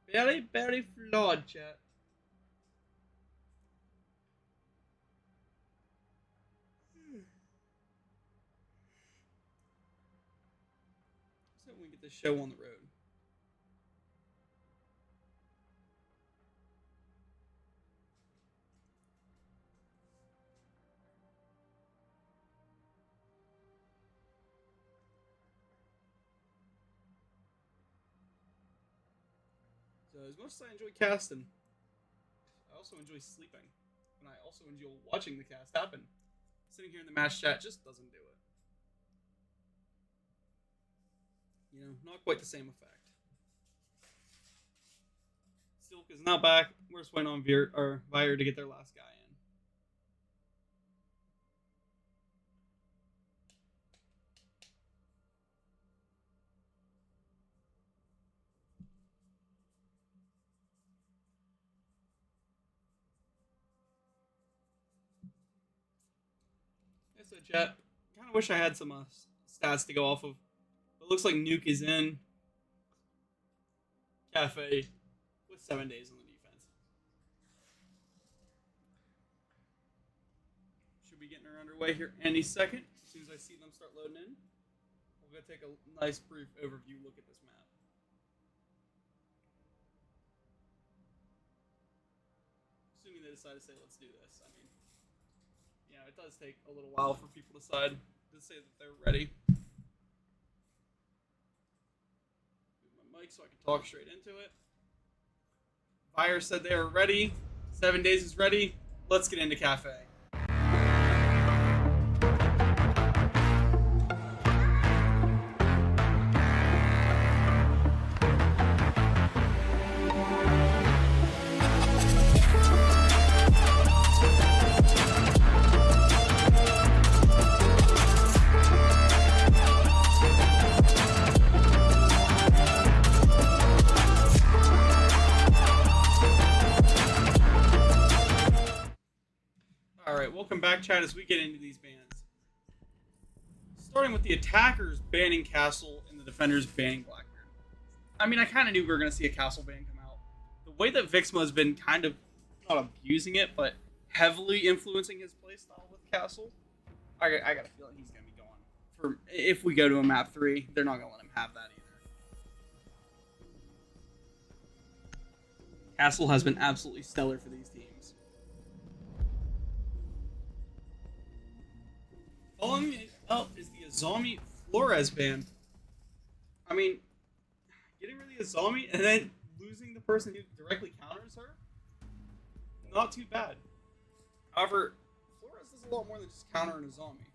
Speaker 1: Very, very flawed, chat. So we get the show on the road. So as much as I enjoy casting, I also enjoy sleeping. And I also enjoy watching the cast happen. Sitting here in the match chat just doesn't do it. Not quite the same effect. Silk is not back. We're just waiting on Vyre to get their last guy in. Yeah, so chat, kind of wish I had some stats to go off of. But it looks like Nuke is in. Cafe with 7 days on the defense. Should be getting her underway here any second. As soon as I see them start loading in, we'll go take a nice brief overview look at this map. Assuming they decide to say, let's do this. I mean, you know, it does take a little while for people to decide to say that they're ready. Move my mic so I can talk straight into it. Vyre said they are ready. 7 days is ready. Let's get into Cafe. Alright, welcome back, chat, as we get into these bans. Starting with the attackers banning Castle and the defenders banning Blackbeard. I mean, I kind of knew we were going to see a Castle ban come out. The way that Vixma has been kind of, not abusing it, but heavily influencing his playstyle with Castle, I got a feeling he's going to be going. For if we go to a map 3, they're not going to let him have that either. Castle has been absolutely stellar for these teams. Following it up is the Azami Flores ban. I mean, getting rid of the Azami and then losing the person who directly counters her, not too bad. However, Flores does a lot more than just counter an Azami.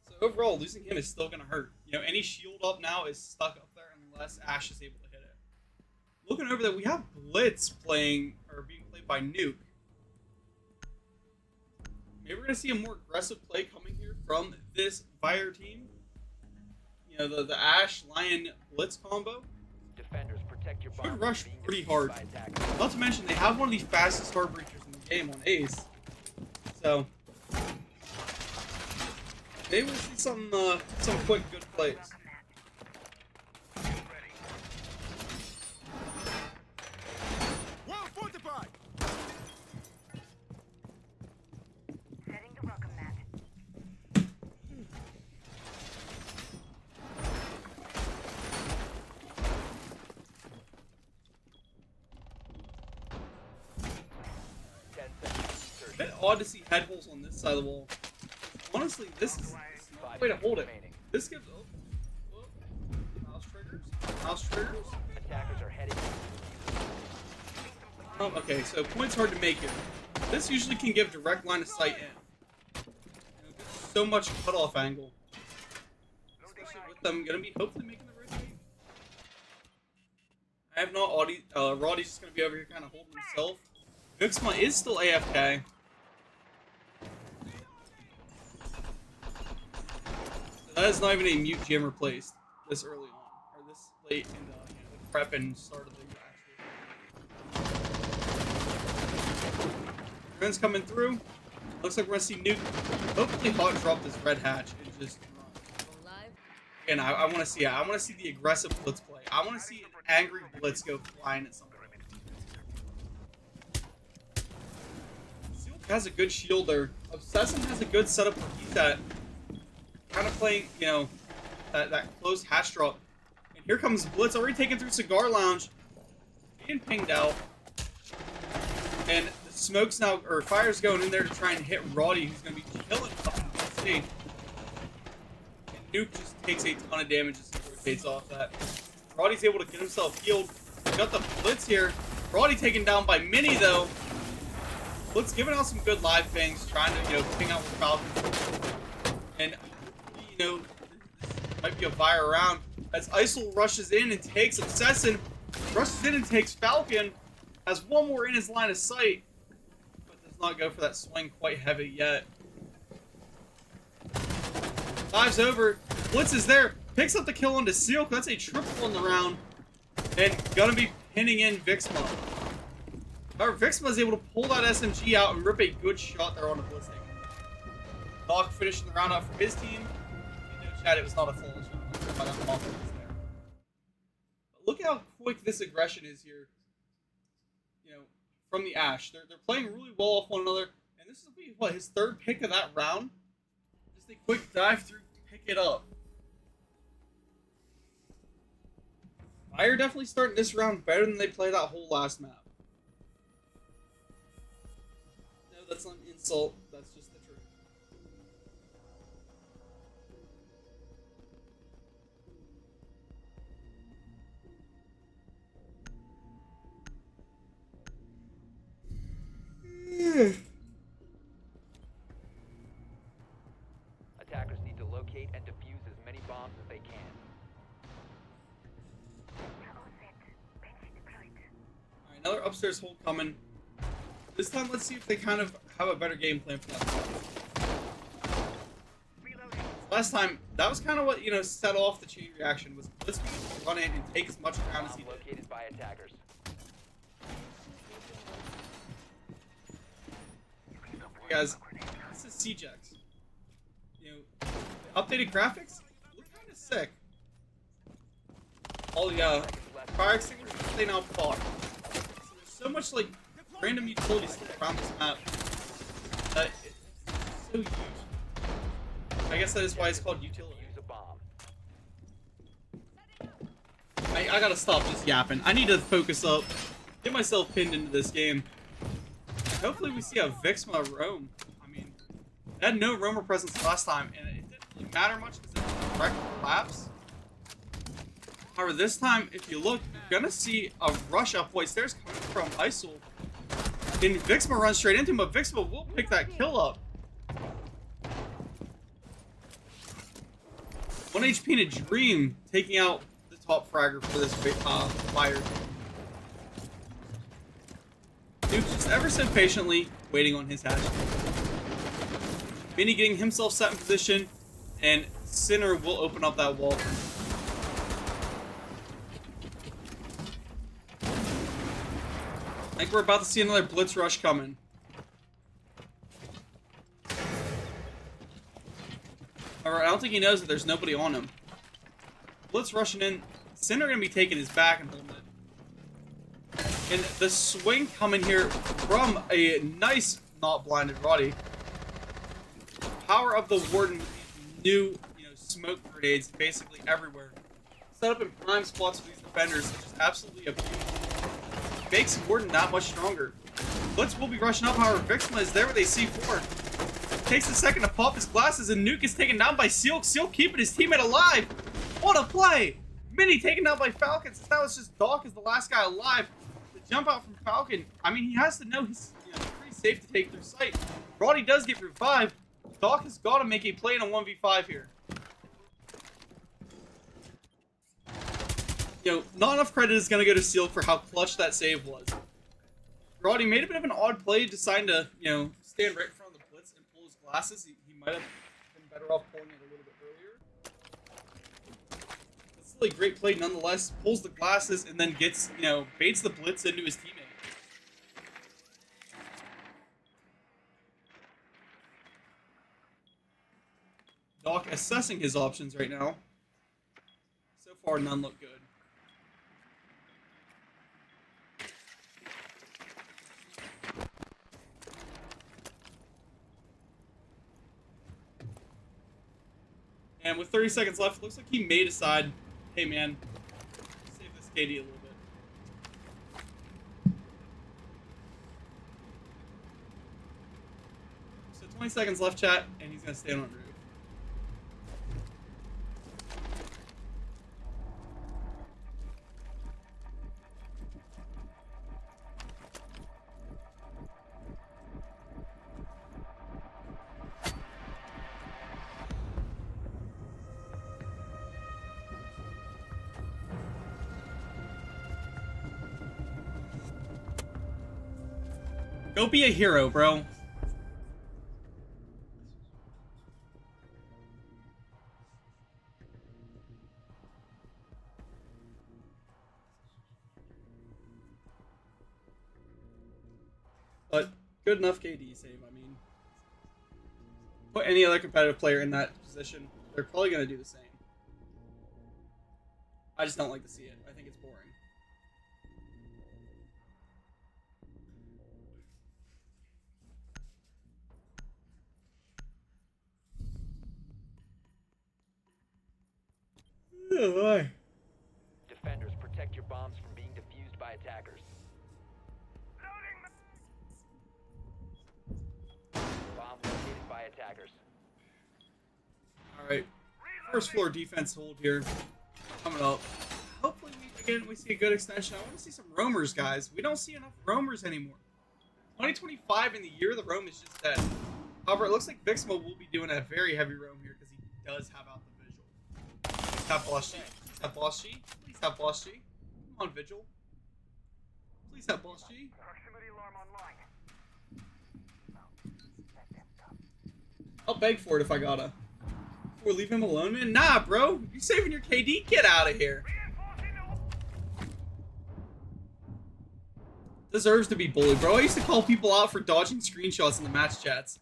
Speaker 1: So overall, losing him is still going to hurt. You know, any shield up now is stuck up there unless Ashe is able to hit it. Looking over that, we have Blitz being played by Nuke. Maybe we're going to see a more aggressive play coming here from this Vyre team. You know, the Ashe, Lion, Blitz combo.
Speaker 7: Defenders, protect your
Speaker 1: Should
Speaker 7: bomb
Speaker 1: rush
Speaker 7: from being
Speaker 1: pretty
Speaker 7: defeated
Speaker 1: hard.
Speaker 7: by attackers.
Speaker 1: Not to mention, they have one of the fastest star breachers in the game on Ace. So, maybe we'll see some quick, good plays. A bit odd to see head holes on this side of the wall. Honestly, this is not the way to hold it. This gives mouse triggers. Mouse triggers.
Speaker 7: Attackers are heading.
Speaker 1: Okay, so point's hard to make here. This usually can give direct line of sight in. So much cutoff angle. Especially with them gonna be hopefully making the rotate. I have not Audi Roddy's just gonna be over here kinda holding himself. Vixma is still AFK. So that is not even a mute jammer placed this early on, or this late in the prep and start of the match. Friends coming through. Looks like we're gonna see Nuke hopefully hot drop this red hatch and just run. And I want to see it. I want to see the aggressive blitz play. I want to see an angry blitz go flying at something. Has a good shield there. Obsession has a good setup where he's at. Kind of playing, you know, that closed hatch drop. And here comes Blitz, already taken through Cigar Lounge. Being pinged out. And the smoke's now, or Fire's going in there to try and hit Roddy, who's going to be killing up in BC. And Nuke just takes a ton of damage as he rotates off that. Roddy's able to get himself healed. Got the Blitz here. Roddy taken down by Mini, though. Blitz giving out some good live pings, trying to, you know, ping out with Falcon. And, you know, this might be a Vyre round. As Isol rushes in and takes Obsession, rushes in and takes Falcon, has one more in his line of sight, but does not go for that swing quite heavy yet. Dives over, Blitz is there, picks up the kill onto Seal, that's a triple in the round, and gonna be pinning in Vixma. However, Vixma is able to pull that SMG out and rip a good shot there on the Blitz. Doc finishing the round out for his team. In the chat, it was not a flawless round. By that confidence there. But look how quick this aggression is here. You know, from the Ashe. They're playing really well off one another. And this is what, his third pick of that round? Just a quick dive through, pick it up. Vyre definitely starting this round better than they played that whole last map. No, that's not insane. insult. That's just the truth.
Speaker 7: Attackers need to locate and defuse as many bombs as they can.
Speaker 1: Alright, another upstairs hold coming. This time, let's see if they kind of have a better game plan for that. Last time, that was kind of what, set off the chain reaction, was let's run in and take as much ground as he
Speaker 7: Bomb
Speaker 1: did.
Speaker 7: located by attackers.
Speaker 1: Guys, this is CJX. The updated graphics look kind of sick. All the fire extinguishers they now fought. So there's so much like random utility stuff around this map that it's so huge. I guess that is why it's called utility.
Speaker 7: Use a bomb.
Speaker 1: I gotta stop just yapping. I need to focus up, get myself pinned into this game. Hopefully we see a Vixma roam. I mean, it had no roamer presence last time, and it didn't really matter much because it was direct collapse. However, this time, if you look, you're gonna see a rush up boy stairs coming from ISIL. And Vixma runs straight into him, but Vixma will pick that kill up. 1 HP in a dream, taking out the top fragger for this Vyre. Dude, just ever so patiently waiting on his hatch. Mini getting himself set in position, and Sinner will open up that wall. I think we're about to see another blitz rush coming. Alright, I don't think he knows that there's nobody on him. Blitz rushing in. Sinner gonna be taking his back and holding it. And the swing coming here from a nice, not blinded Roddy. Power of the Warden with these new, smoke grenades basically everywhere. Set up in prime spots for these defenders, which is absolutely a makes Warden that much stronger. Blitz will be rushing up, however, Vixma is there with a C4. Takes a second to pop his glasses, and Nuke is taken down by Seal. Seal keeping his teammate alive. What a play! Mini taken down by Falcon, since now it's just Doc is the last guy alive. Jump out from Falcon. I mean, he has to know he's pretty safe to take through sight. Roddy does get revived. Doc has got to make a play in a 1v5 here. Not enough credit is going to go to Seal for how clutch that save was. Roddy made a bit of an odd play, deciding to, stand right in front of the blitz and pull his glasses. He might have been better off pulling it a little bit earlier. It's still a great play nonetheless. Pulls the glasses and then gets, baits the blitz into his teammate. Doc assessing his options right now. So far, none look good. And with 30 seconds left, looks like he may decide, hey man, save this KD a little bit. So 20 seconds left, chat, and he's going to stand on roof. Go be a hero, bro. But good enough KD save, I mean. Put any other competitive player in that position, they're probably going to do the same. I just don't like to see it. I think it's boring. Oh boy.
Speaker 7: Defenders, protect your bombs from being defused by attackers. attackers.
Speaker 1: All right, first floor defense hold here coming up. Hopefully we see a good extension. I want to see some roamers, guys. We don't see enough roamers anymore. 2025 in the year the roam is just dead. However, it looks like Vixmo will be doing a very heavy roam here because he does have out the Vigil. Please have Boss G. Please have Boss G. Please have Boss G. Come on, Vigil. Please have Boss G. I'll beg for it if I gotta. Or leave him alone, man. Nah, bro. You're saving your KD. Get out of here. Deserves to be bullied, bro. I used to call people out for dodging screenshots in the match chats.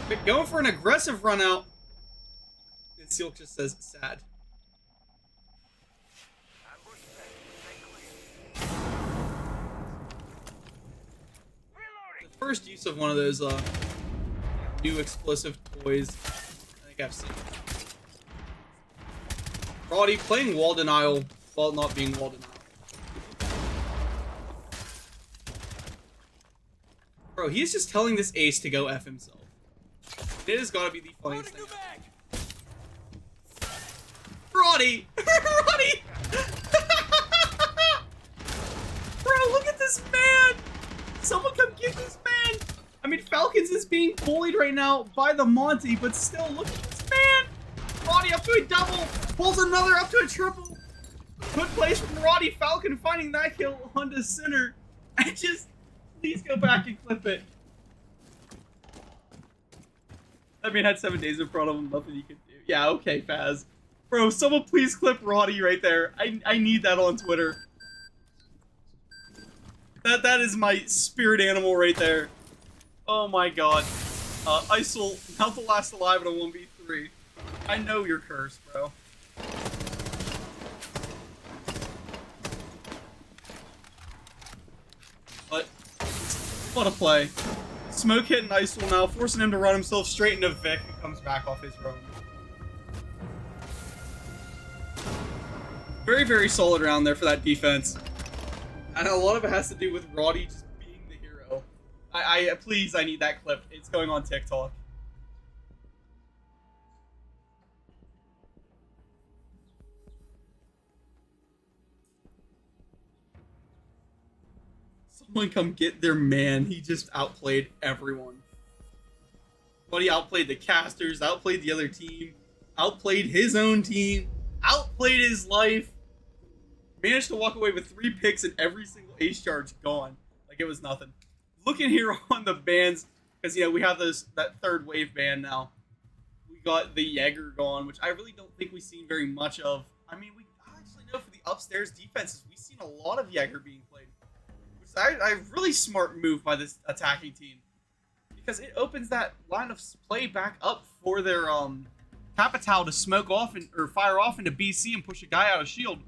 Speaker 1: But going for an aggressive run out. And Silk just says sad. The first use of one of those new explosive toys I think I've seen. Roddy playing wall denial while not being wall denial. Bro, he's just telling this ace to go F himself. It has got to be the funniest thing. Roddy! Roddy! Bro, look at this man! Someone come get this man! I mean, Falcons is being bullied right now by the Monty, but still, look at this man! Roddy up to a double, pulls another up to a triple. Good plays from Roddy. Falcon finding that kill onto center. And just, please go back and clip it. That man had 7 days in front of him, nothing he could do. Yeah, okay, Faz. Bro, someone please clip Roddy right there. I need that on Twitter. That is my spirit animal right there. Oh my god. Isol, not the last alive in a 1v3. I know you're cursed, bro. But, what a play. Smoke hitting Isol now, forcing him to run himself straight into Vic, who comes back off his roam. Very, very solid round there for that defense. And a lot of it has to do with Roddy just being the hero. Please, I need that clip. It's going on TikTok. Someone come get their man. He just outplayed everyone. But he outplayed the casters, outplayed the other team, outplayed his own team, outplayed his life. Managed to walk away with 3 picks and every single ace charge gone. Like it was nothing. Looking here on the bans, because you know we have that third wave ban now. We got the Jaeger gone, which I really don't think we've seen very much of. I mean, we actually know for the upstairs defenses, we've seen a lot of Jaeger being played. Which I really smart move by this attacking team. Because it opens that line of play back up for their Capital to smoke off or fire off into BC and push a guy out of shield.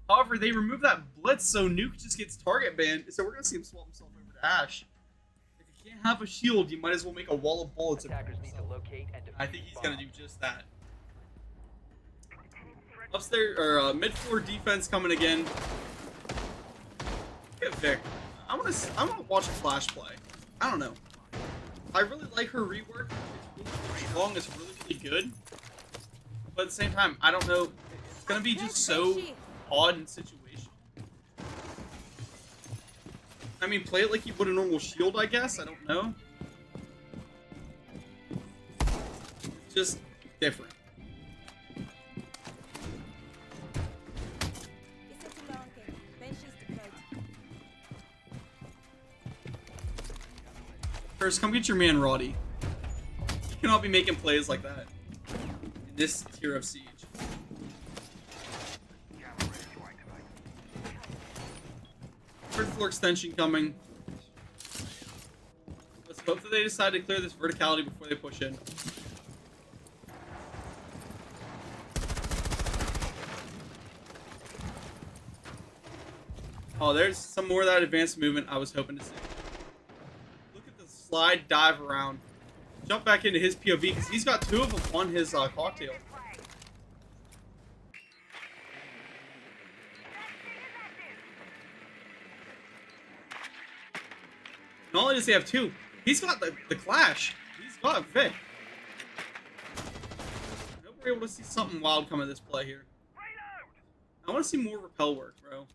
Speaker 1: However, they remove that blitz, so Nuke just gets target banned. So we're gonna see him swap himself over to Ash. If you can't have a shield, you might as well make a wall of bullets.
Speaker 7: Attackers need to locate and defuse
Speaker 1: I think he's
Speaker 7: the
Speaker 1: gonna
Speaker 7: bomb.
Speaker 1: do just that. Upstairs or mid floor defense coming again. Look at Vic. I wanna watch a flash play. I don't know. I really like her rework. It's really strong. It's really, really good. But at the same time, I don't know. It's gonna be just so odd and situational. I mean, play it like you would a normal shield, I guess. I don't know. Just different. First, come get your man, Roddy. You cannot be making plays like that in this tier of Siege. Third floor extension coming. Let's hope that they decide to clear this verticality before they push in. Oh, there's some more of that advanced movement I was hoping to see. Look at the slide dive around. Jump back into his POV because he's got 2 of them on his cocktail. Not only does he have 2, He's got the clash. He's got Vic. I hope we're able to see something wild come of this play here. I want to see more repel work, bro.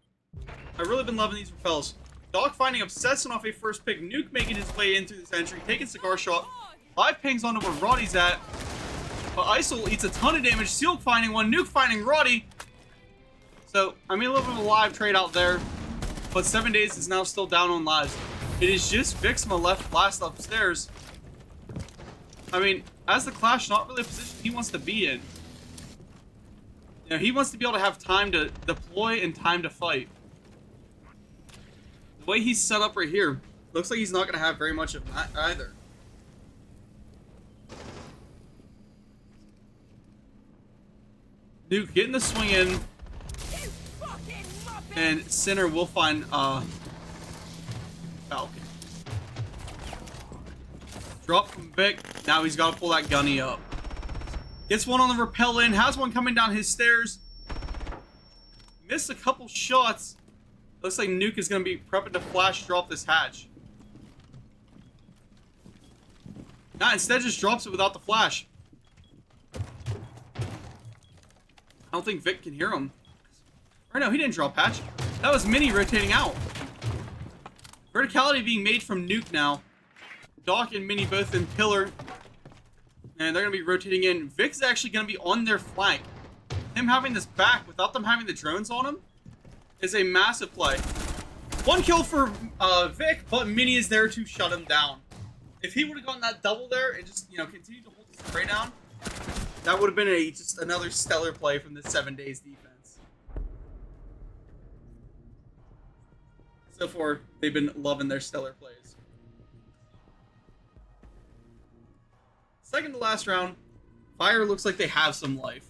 Speaker 1: I've really been loving these repels. Dog finding obsessing off a first pick. Nuke making his way into this entry, taking cigar shot. 5 pings onto where Roddy's at. But Isol eats a ton of damage. Seal finding one. Nuke finding Roddy. So, I mean, a little bit of a live trade out there. But 7 days is now still down on lives. It is just Vixma left last upstairs. I mean, as the Clash, not really a position he wants to be in. You know, he wants to be able to have time to deploy and time to fight. The way he's set up right here, looks like he's not going to have very much of that either. Duke getting the swing in. And Sinner will find Falcon. Drop from Vic. Now he's got to pull that gunny up. Gets one on the rappel in. Has one coming down his stairs. Missed a couple shots. Looks like Nuke is going to be prepping to flash drop this hatch. Nah, instead just drops it without the flash. I don't think Vic can hear him. Or no, he didn't drop hatch. That was Mini rotating out. Verticality being made from Nuke now. Doc and Mini both in pillar. And they're going to be rotating in. Vic's actually going to be on their flank. Him having this back without them having the drones on him is a massive play. 1 kill for Vic, but Mini is there to shut him down. If he would have gotten that double there and just, you know, continued to hold the spray down, that would have been just another stellar play from the 7 days defense. So far, they've been loving their stellar plays. Second to last round, Vyre looks like they have some life.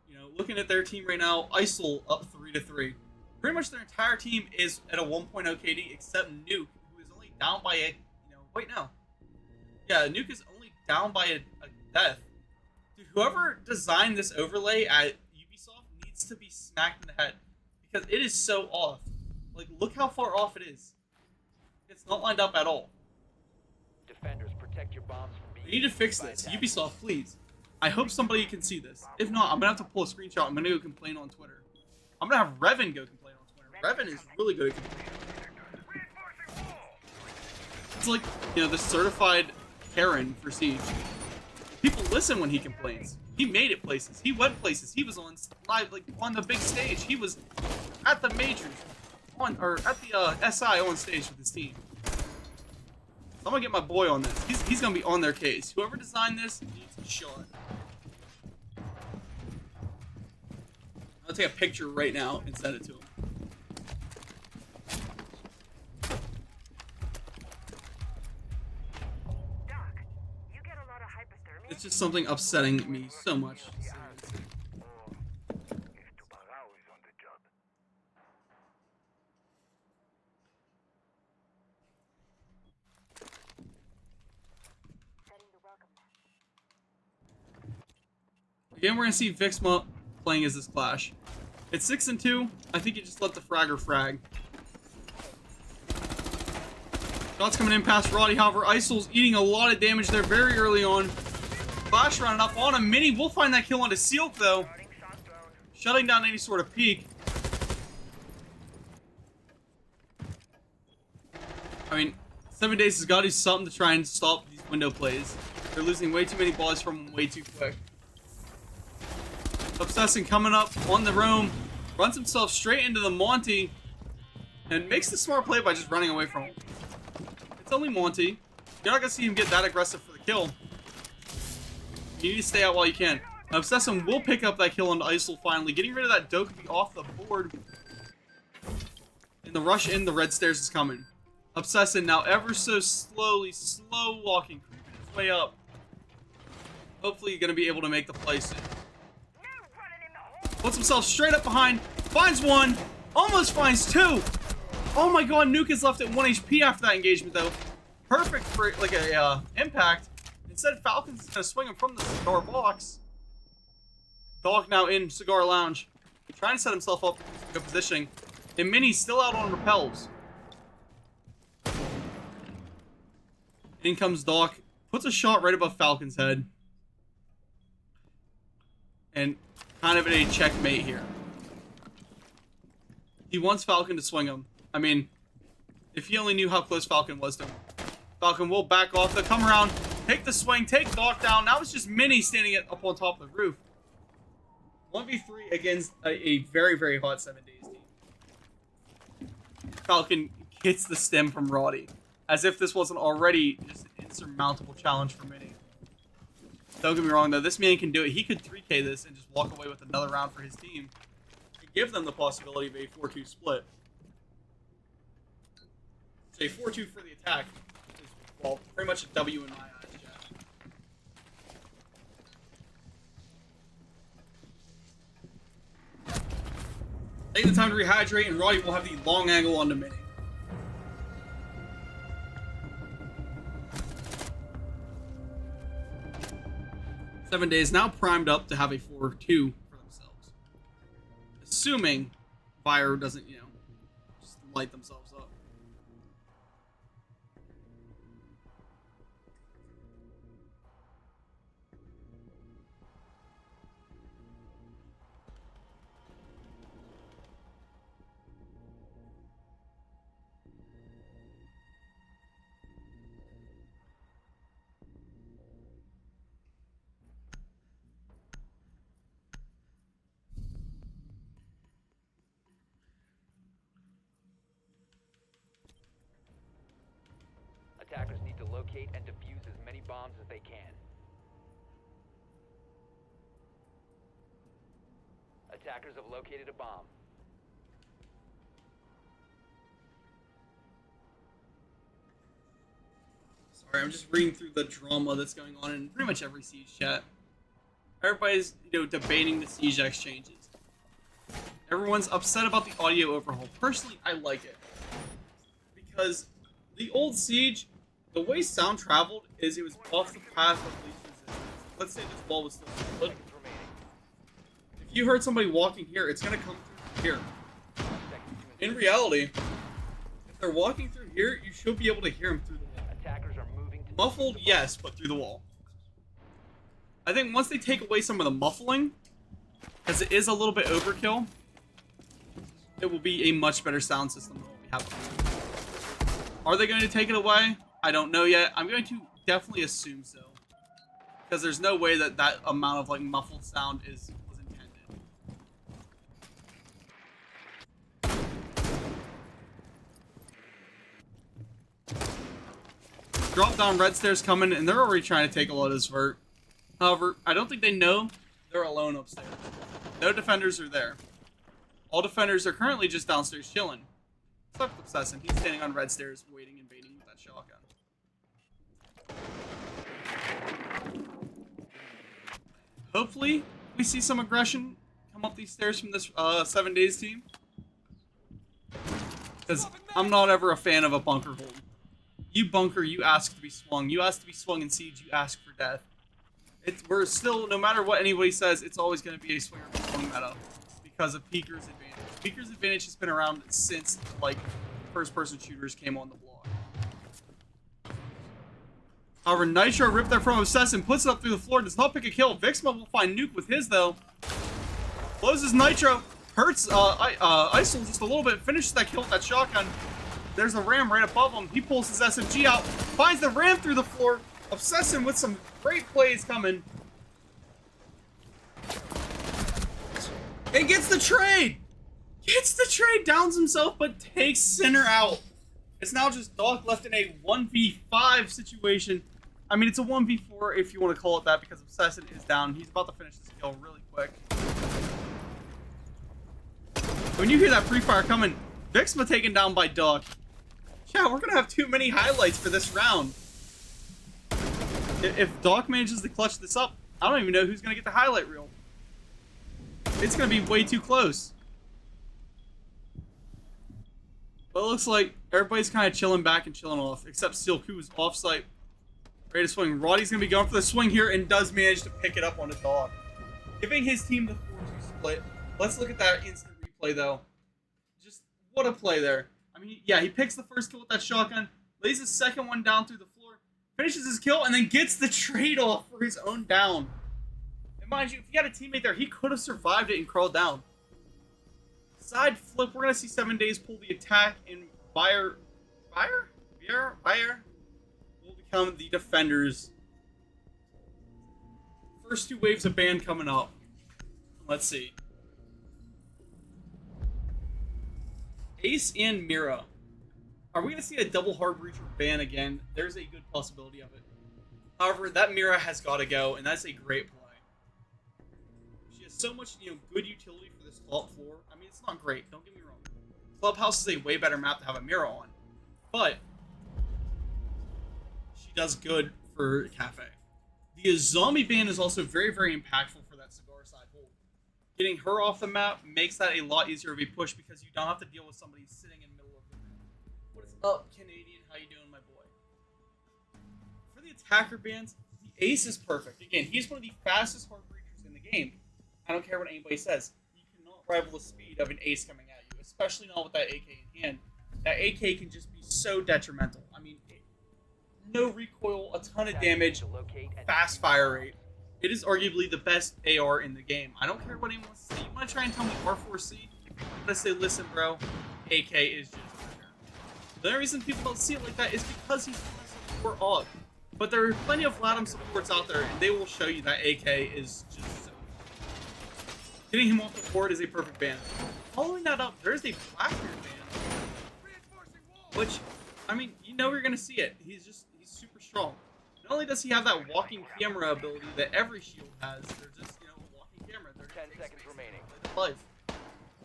Speaker 1: You know, looking at their team right now, Isol up 3-3. Pretty much their entire team is at a 1.0 KD except Nuke, who is only down by a, wait, no. Yeah, Nuke is only down by a death. Dude, whoever designed this overlay at Ubisoft needs to be smacked in the head. Because it is so off. Like, look how far off it is. It's not lined up at all.
Speaker 7: Defenders, protect your bombs from being
Speaker 1: We need to fix this. Ubisoft, please. I hope somebody can see this. If not, I'm going to have to pull a screenshot. I'm going to go complain on Twitter. I'm going to have Revan go complain on Twitter. Revan is really good at complaining. It's like, you know, the certified Karen for Siege. People listen when he complains. He made it places. He went places. He was on live, like on the big stage. He was at the majors, or at the SI on stage with his team. I'm gonna get my boy on this. He's gonna be on their case. Whoever designed this needs a shot. I'll take a picture right now and send it to him. It's just something upsetting me so much. Again, we're gonna see Vixma playing as this Clash. It's 6-2. I think you just let the fragger frag. Shots coming in past Roddy. However, Isol's eating a lot of damage there very early on. Flash running up on him. Mini will find that kill onto Silk though, shutting down any sort of peek. I mean, 7 days has got to do something to try and stop these window plays. They're losing way too many balls from way too quick. Obsessing coming up on the roam, runs himself straight into the Monty, and makes the smart play by just running away from him. It's only Monty. You're not going to see him get that aggressive for the kill. You need to stay out while you can. Obsessing will pick up that kill on Isol finally, getting rid of that Dokubi off the board. And the rush in the red stairs is coming. Obsessing now ever so slowly, slow walking, creeping his way up. Hopefully you're going to be able to make the play soon. Puts himself straight up behind, finds one, almost finds two. Oh my god, Nuke is left at 1 HP after that engagement though. Perfect for like a impact. Instead, Falcon's going to swing him from the cigar box. Dog now in cigar lounge, trying to set himself up for good positioning. And Mini's still out on repels. In comes Doc. Puts a shot right above Falcon's head. And kind of in a checkmate here. He wants Falcon to swing him. I mean, if he only knew how close Falcon was to him. Falcon will back off. They'll come around, take the swing, take Doc down. Now it's just Mini standing up on top of the roof. 1v3 against a very, very hot 7 Days team. Falcon gets the stem from Roddy. As if this wasn't already just an insurmountable challenge for Mini. Don't get me wrong, though. This man can do it. He could 3K this and just walk away with another round for his team. And give them the possibility of a 4-2 split. So a 4-2 for the attack is, well, pretty much a W in my eyes, Jack. Take the time to rehydrate, and Roddy will have the long angle on the Mini. Seven Days now primed up to have a 4-2 for themselves. Assuming Vyre doesn't, just light themselves up.
Speaker 7: Attackers need to locate and defuse as many bombs as they can. Attackers have located a bomb.
Speaker 1: Sorry, I'm just reading through the drama that's going on in pretty much every Siege chat. Everybody's, debating the Siege exchanges. Everyone's upset about the audio overhaul. Personally, I like it. Because the old Siege, the way sound traveled is it was off the path of least resistance. Let's say this wall was still solid. If you heard somebody walking here, it's going to come through here. In reality, if they're walking through here, you should be able to hear them through the wall.
Speaker 7: Attackers are moving to
Speaker 1: Muffled, yes, but through the wall. I think once they take away some of the muffling, because it is a little bit overkill, it will be a much better sound system than what we have. Are they going to take it away? I don't know yet. I'm going to definitely assume so. Because there's no way that that amount of muffled sound was intended. Drop down red stairs coming, and they're already trying to take a lot of this vert. However, I don't think they know they're alone upstairs. No defenders are there. All defenders are currently just downstairs chilling. Except with Obsessin. He's standing on red stairs waiting and baiting with that shotgun. Hopefully, we see some aggression come up these stairs from this 7 Days team. Because I'm not ever a fan of a bunker hold. You bunker, you ask to be swung. You ask to be swung in Siege, you ask for death. We're still, no matter what anybody says, it's always going to be a swinger swung meta. Because of Peeker's advantage. Peeker's advantage has been around since, first-person shooters came on the block. However, Nitro ripped that from Obsessin, puts it up through the floor, does not pick a kill. Vixma will find Nuke with his, though. Closes Nitro, hurts Isol just a little bit, finishes that kill with that shotgun. There's a Ram right above him. He pulls his SMG out, finds the Ram through the floor. Obsessin with some great plays coming. And gets the trade! Gets the trade, downs himself, but takes Sinner out. It's now just Doc left in a 1v5 situation. I mean, it's a 1v4 if you want to call it that, because Obsessin is down. He's about to finish this kill really quick. When you hear that pre-fire coming, Vixma taken down by Doc. Yeah, we're going to have too many highlights for this round. If Doc manages to clutch this up, I don't even know who's going to get the highlight reel. It's going to be way too close. But it looks like everybody's kind of chilling back and chilling off, except Steel Ku's off-site. Ready to swing. Roddy's going to be going for the swing here and does manage to pick it up on his dog. Giving his team the 4-2 split. Let's look at that instant replay, though. Just what a play there. I mean, yeah, he picks the first kill with that shotgun, lays the second one down through the floor, finishes his kill, and then gets the trade-off for his own down. And mind you, if he had a teammate there, he could have survived it and crawled down. Side flip, we're going to see 7 Days pull the attack, and Vyre will become the defenders. First 2 waves of ban coming up. Let's see. Ace and Mira. Are we going to see a double hard breacher ban again? There's a good possibility of it. However, that Mira has got to go, and that's a great play. She has so much, good utility for this top floor. I mean, it's not great. Don't get me wrong. Clubhouse is a way better map to have a Mira on, but she does good for Cafe. The zombie ban is also very, very impactful for that cigar side hold. Getting her off the map makes that a lot easier of a push because you don't have to deal with somebody sitting in the middle of the map. What is up, Canadian? How you doing, my boy? For the attacker bans, the Ace is perfect. Again, he's one of the fastest hard breachers in the game. I don't care what anybody says. You cannot rival the speed of an Ace coming at you, especially not with that AK in hand. That AK can just be so detrimental. I mean, no recoil, a ton of damage, fast fire rate. It is arguably the best AR in the game. I don't care what anyone wants to say. You want to try and tell me R4C? I'm going to say, listen, bro, AK is just better. The only reason people don't see it like that is because he's trying to support AUG. But there are plenty of LATAM supports out there, and they will show you that AK is just so good. Getting him off the board is a perfect ban. Following that up, there's a Blackbeard ban. Which, I mean, you're going to see it. He's super strong. Not only does he have that walking camera ability that every shield has, they're just, a walking camera. They're
Speaker 7: 10 seconds remaining.
Speaker 1: Life.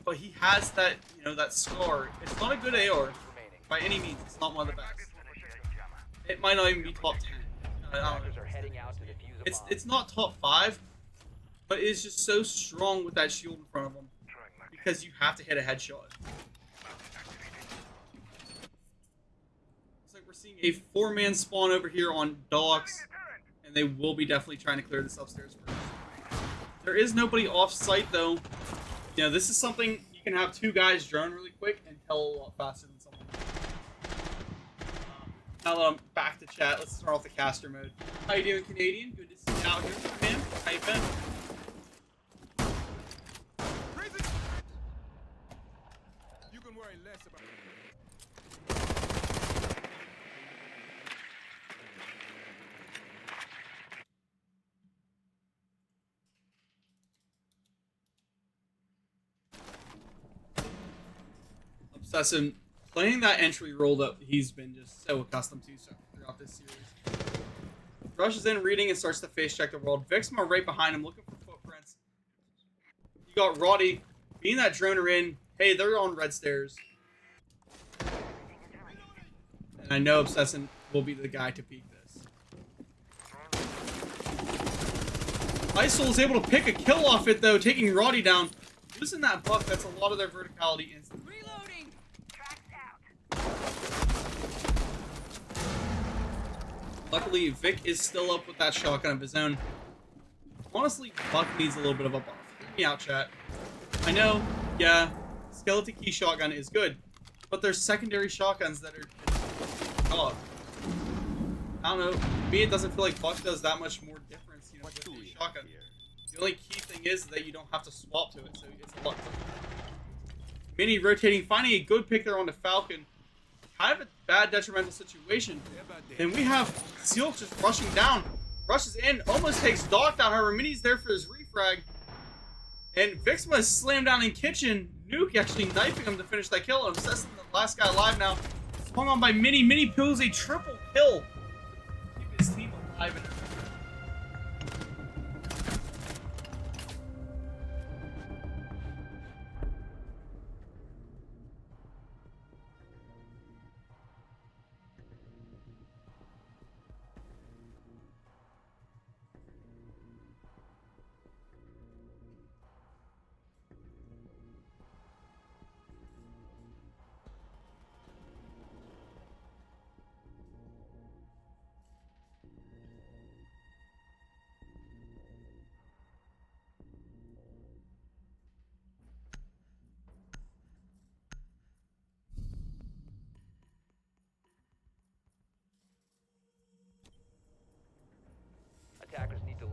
Speaker 1: But he has that, that scar. It's not a good AR by any means. It's not one of the best. It might not even be top 10. I don't know.
Speaker 7: Are heading out to defuse a bomb.
Speaker 1: It's not top 5, but it's just so strong with that shield in front of him because you have to hit a headshot. We're seeing a 4-man spawn over here on docks, and they will be definitely trying to clear this upstairs first. There is nobody off-site, though. This is something you can have 2 guys drone really quick and tell a lot faster than someone. Now that I'm back to chat, let's start off the caster mode. How you doing, Canadian? Good to see you out here, man. How you been?
Speaker 8: You can worry less about
Speaker 1: Obsessive playing that entry role that he's been just so accustomed to throughout this series. Rushes in, reading, and starts to face check the world. Vixma right behind him, looking for footprints. You got Roddy being that droner in. Hey, they're on red stairs. And I know Obsessive will be the guy to peek this. Isol is able to pick a kill off it, though, taking Roddy down. Losing that buck, that's a lot of their verticality instantly.
Speaker 9: Reloading!
Speaker 1: Luckily, Vic is still up with that shotgun of his own. Honestly, Buck needs a little bit of a buff. Hear me out, chat. I know, yeah, Skeleton Key shotgun is good, but there's secondary shotguns that are God. I don't know. To me, it doesn't feel like Buck does that much more difference, with the shotgun. The only key thing is that you don't have to swap to it, so it's a lot. Mini rotating, finding a good pick there on the Falcon. Kind of a bad detrimental situation. Then we have Seal just rushing down. Rushes in, almost takes Doc down. However, Mini's there for his refrag. And Vixma is slammed down in kitchen. Nuke actually knifing him to finish that kill. And Obsessive, the last guy alive now. Swung on by Mini. Mini pulls a triple kill. Keep his team alive and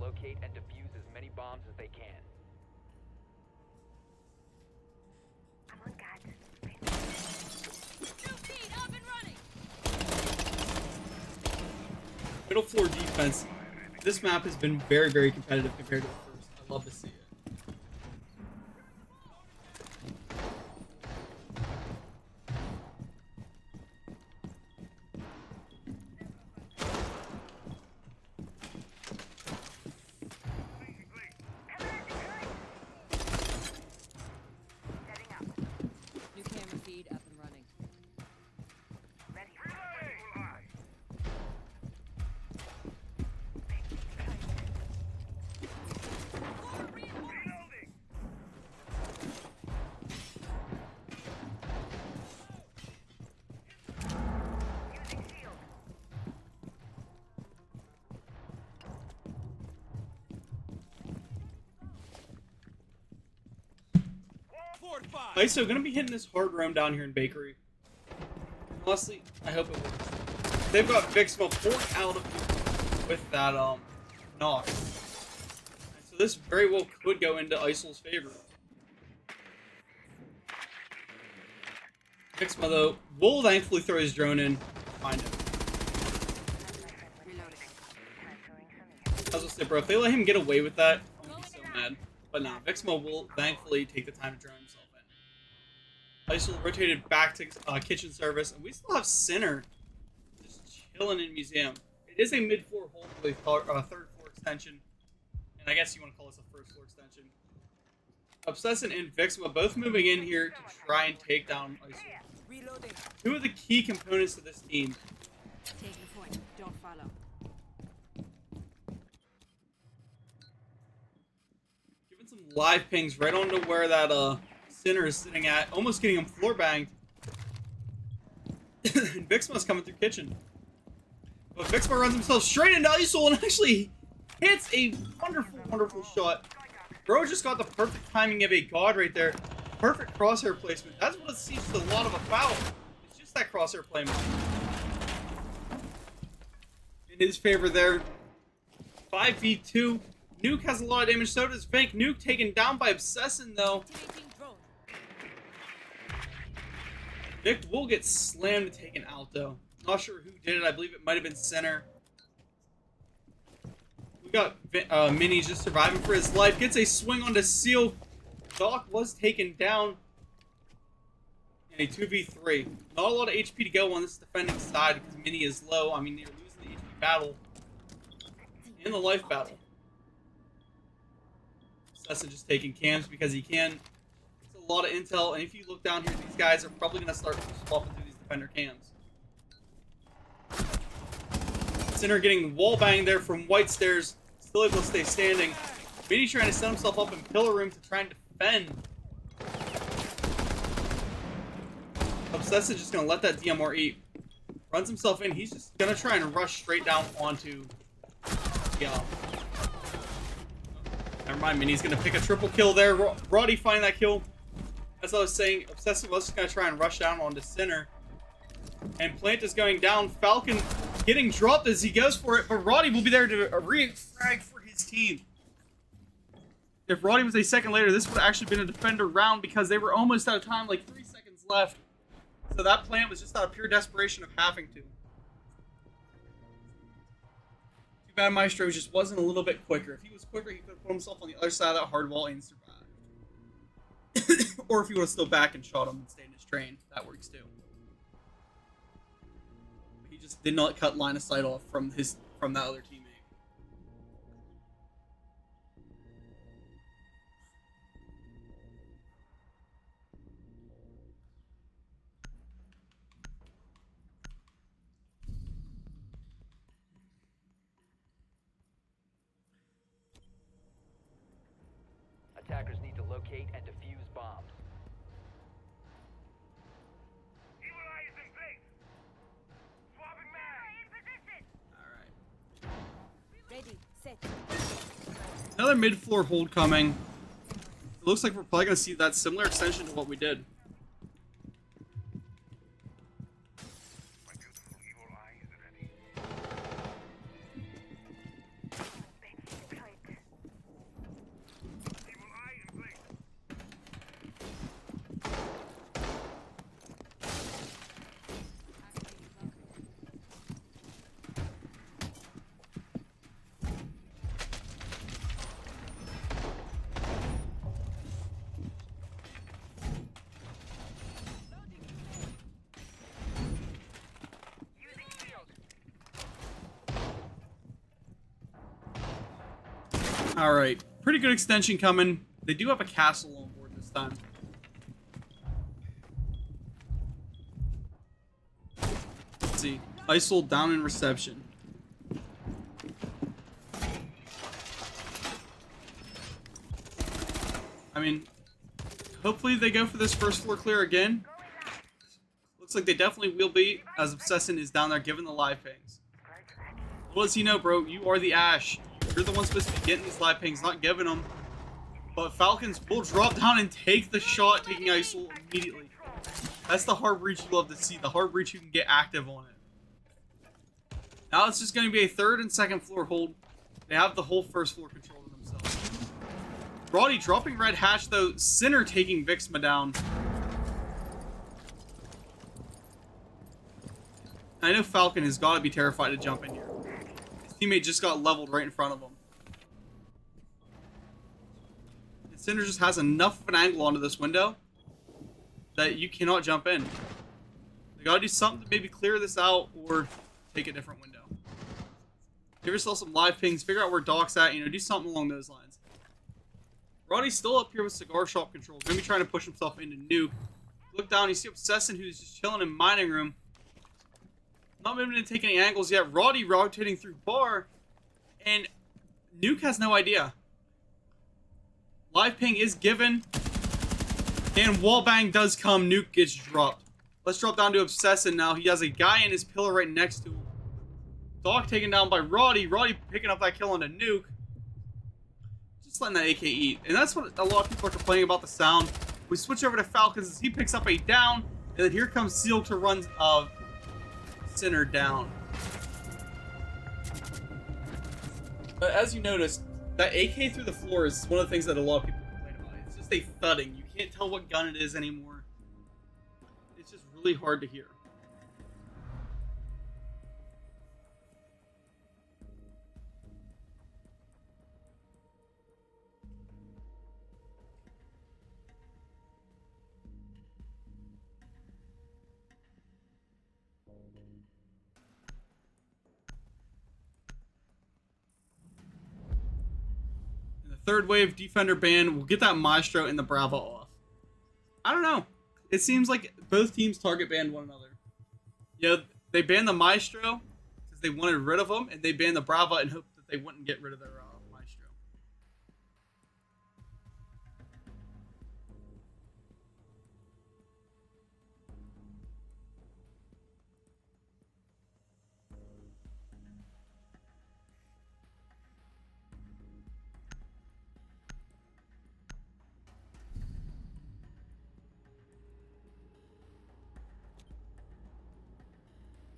Speaker 7: locate and defuse as many bombs as they can.
Speaker 1: Middle floor defense. This map has been very, very competitive compared to the first. I love to see it.
Speaker 9: New camera feed up and running.
Speaker 1: ISO gonna be hitting this hard roam down here in Bakery. Honestly, I hope it works. They've got Vixma pouring out of with that knock. And so this very well could go into ISO's favor. Vixma though will thankfully throw his drone in. Find him. I was gonna say, bro, if they let him get away with that, I'm gonna be so mad. But no, Vixma will thankfully take the time to drone himself in. ISO rotated back to kitchen service, and we still have Sinner just chilling in museum. It is a mid-floor hold with a third floor extension, and I guess you want to call this a first floor extension. Obsession and Vixma both moving in here to try and take down ISO.
Speaker 9: Reloading.
Speaker 1: Two of the key components to this team.
Speaker 9: Taking point. Don't follow.
Speaker 1: Giving some live pings right onto where that Sinner is sitting at, almost getting him floor banged. And Vixma's coming through kitchen. But Vixma runs himself straight into ISO and actually hits a wonderful, wonderful shot. Bro just got the perfect timing of a god right there. Perfect crosshair placement. That's what it seems to a lot of a foul. It's just that crosshair placement. In his favor there. 5v2. Nuke has a lot of damage, so does Fake. Nuke taken down by Obsession though.
Speaker 9: Activating drone.
Speaker 1: Vic will get slammed and taken out though. Not sure who did it. I believe it might have been Center. We got Mini just surviving for his life. Gets a swing onto Seal. Doc was taken down in a 2v3. Not a lot of HP to go on this defending side because Mini is low. I mean, they're losing the HP battle and the life battle. Obsession just taking cams because he can. It's a lot of intel, and if you look down here, these guys are probably going to start swapping through these defender cams. Sinner getting wall banged there from White Stairs, still able to stay standing. Mini trying to set himself up in pillar room to try and defend. Obsessive just gonna let that DMR eat. Runs himself in. He's just gonna try and rush straight down onto. Yeah. Never mind. Mini's gonna pick a triple kill there. Roddy finding that kill. As I was saying, Obsessive was just gonna try and rush down onto Sinner. And Plant is going down. Falcon getting dropped as he goes for it, but Roddy will be there to re-frag for his team. If Roddy was a second later, this would have actually been a defender round because they were almost out of time, like 3 seconds left. So that Plant was just out of pure desperation of having to. Too bad Maestro just wasn't a little bit quicker. If he was quicker, he could have put himself on the other side of that hard wall and survived. Or if he would have still back and shot him and stayed in his train, that works too. He just did not cut line of sight off from that other teammate.
Speaker 7: Attackers need to locate and defuse bombs.
Speaker 9: Ready. Set.
Speaker 1: Another mid-floor hold coming. It looks like we're probably going to see that similar extension to what we did. Alright, pretty good extension coming. They do have a castle on board this time. Let's see. ISIL down in reception. I mean, hopefully they go for this first floor clear again. Looks like they definitely will be, as Obsession is down there giving the live pings. What does he know, bro? You are the Ash. You're the one supposed to be getting these live pings, not giving them. But Falcons will drop down and take the shot, taking ISIL immediately. That's the hard breach you love to see. The hard breach you can get active on it. Now it's just going to be a third and second floor hold. They have the whole first floor control to themselves. Roddy dropping red hatch though. Sinner taking Vixma down. I know Falcon has got to be terrified to jump in here. His teammate just got leveled right in front of him. And Sinner just has enough of an angle onto this window that you cannot jump in. They got to do something to maybe clear this out or take a different window. Give yourself some live pings, figure out where Doc's at, you know, do something along those lines. Roddy's still up here with cigar shop control. Gonna be trying to push himself into nuke. Look down, you see Obsession who's just chilling in mining room. Not able to take any angles yet. Roddy rotating through bar. And Nuke has no idea. Live ping is given. And wallbang does come. Nuke gets dropped. Let's drop down to Obsession now. He has a guy in his pillar right next to him. Doc taken down by Roddy. Roddy picking up that kill on a Nuke. Just letting that AK eat. And that's what a lot of people are complaining about the sound. We switch over to Falcons as he picks up a down. And then here comes Seal to run Sinner down. But as you notice, that AK through the floor is one of the things that a lot of people complain about. It's just a thudding. You can't tell what gun it is anymore. It's just really hard to hear. Third wave defender ban will get that Maestro and the Bravo off. I don't know. It seems like both teams target ban one another. You know, they banned the Maestro because they wanted rid of him, and they banned the Bravo and hoped that they wouldn't get rid of their Maestro.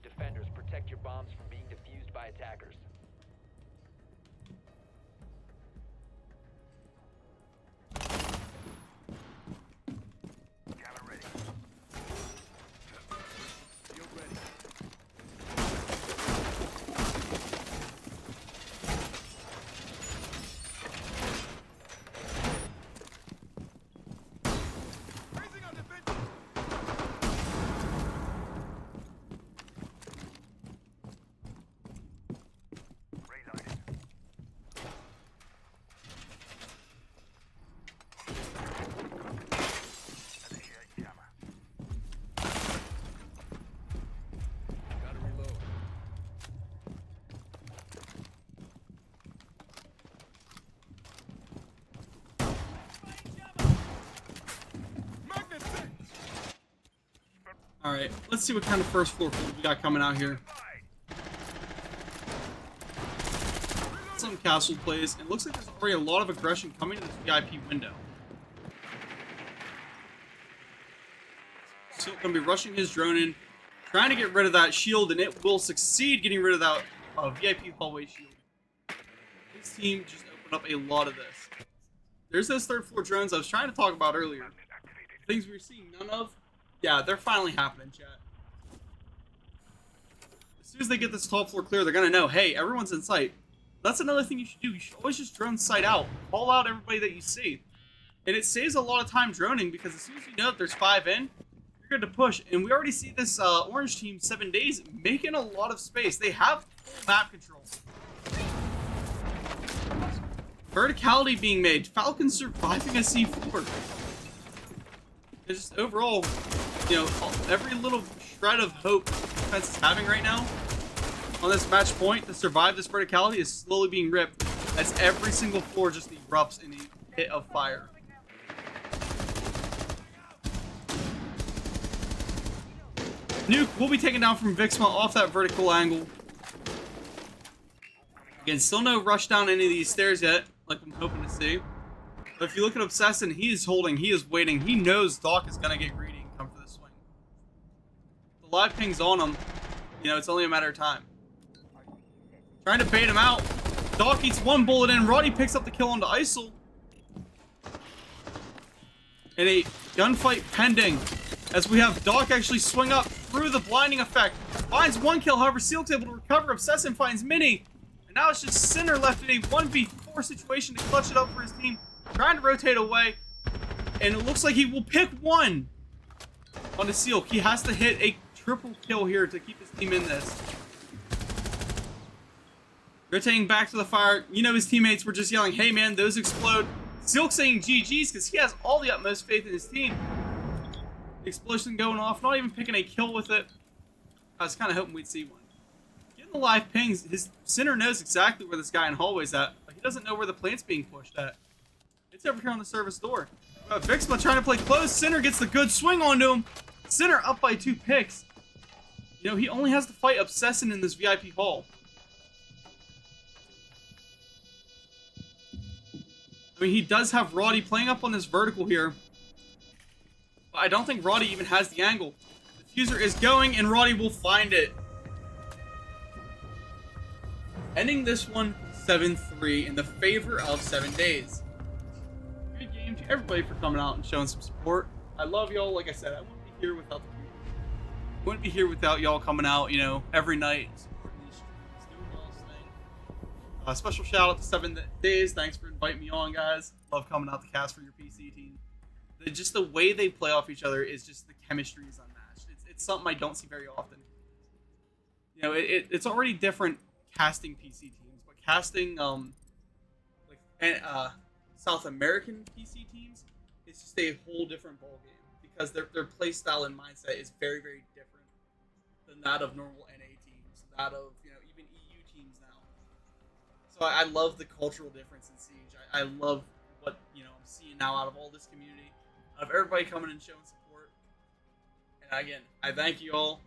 Speaker 7: Defenders, protect your bombs from being defused by attackers.
Speaker 1: Alright, let's see what kind of first floor we got coming out here. Some castle plays. It looks like there's already a lot of aggression coming to this VIP window. So going to be rushing his drone in, trying to get rid of that shield, and it will succeed getting rid of that VIP hallway shield. This team just opened up a lot of this. There's those third floor drones I was trying to talk about earlier. Things we were seeing none of. Yeah, they're finally happening, chat. As soon as they get this top floor clear, they're going to know, hey, everyone's in sight. That's another thing you should do. You should always just drone sight out. Call out everybody that you see. And it saves a lot of time droning because as soon as you know that there's 5 in, you're good to push. And we already see this orange team 7 days making a lot of space. They have full map control. verticality being made. Falcons surviving a C4. It's just overall, you know, every little shred of hope defense is having right now on this match point to survive this verticality is slowly being ripped as every single floor just erupts in a hit of fire. Nuke will be taken down from Vixma off that vertical angle. Again, still no rush down any of these stairs yet, like I'm hoping to see. But if you look at Obsessin, he is holding, he is waiting. He knows Doc is going to get greedy and come for the swing. The live ping's on him. You know, it's only a matter of time. Trying to bait him out. Doc eats one bullet in. Roddy picks up the kill onto Isol. And a gunfight pending as we have Doc actually swing up through the blinding effect. Finds one kill, however, Seal's able to recover. Obsessin finds Mini. And now it's just Sinner left in a 1v4 situation to clutch it up for his team. Trying to rotate away. And it looks like he will pick one on the Seal. He has to hit a triple kill here to keep his team in this. Rotating back to the fire. You know his teammates were just yelling, hey man, those explode. Silk saying GG's because he has all the utmost faith in his team. Explosion going off, not even picking a kill with it. I was kind of hoping we'd see one. Getting the live pings, his Sinner knows exactly where this guy in hallway's at, but he doesn't know where the plant's being pushed at. It's over here on the service door. Vixma trying to play close. Sinner gets the good swing onto him. Sinner up by 2 picks. You know, he only has to fight Obsessin in this VIP hall. I mean, he does have Roddy playing up on this vertical here. But I don't think Roddy even has the angle. The diffuser is going, and Roddy will find it. Ending this one 7-3 in the favor of 7 Days. Good game to everybody for coming out and showing some support. I love y'all. Like I said, I wouldn't be here without the community. I wouldn't be here without y'all coming out, you know, every night, supporting these streams, doing y'all's thing. Special shout out to 7 Days. Thanks for inviting me on, guys. Love coming out to cast for your PC team. Just the way they play off each other is just the chemistry is unmatched. It's something I don't see very often. You know, it's already different casting PC teams, but casting South American PC teams is just a whole different ballgame because their play style and mindset is very, very different than that of normal NA teams, that of, you know, even EU teams now. So I love the cultural difference in Siege. I love what, you know, I'm seeing now out of all this community, out of everybody coming and showing support. And again, I thank you all.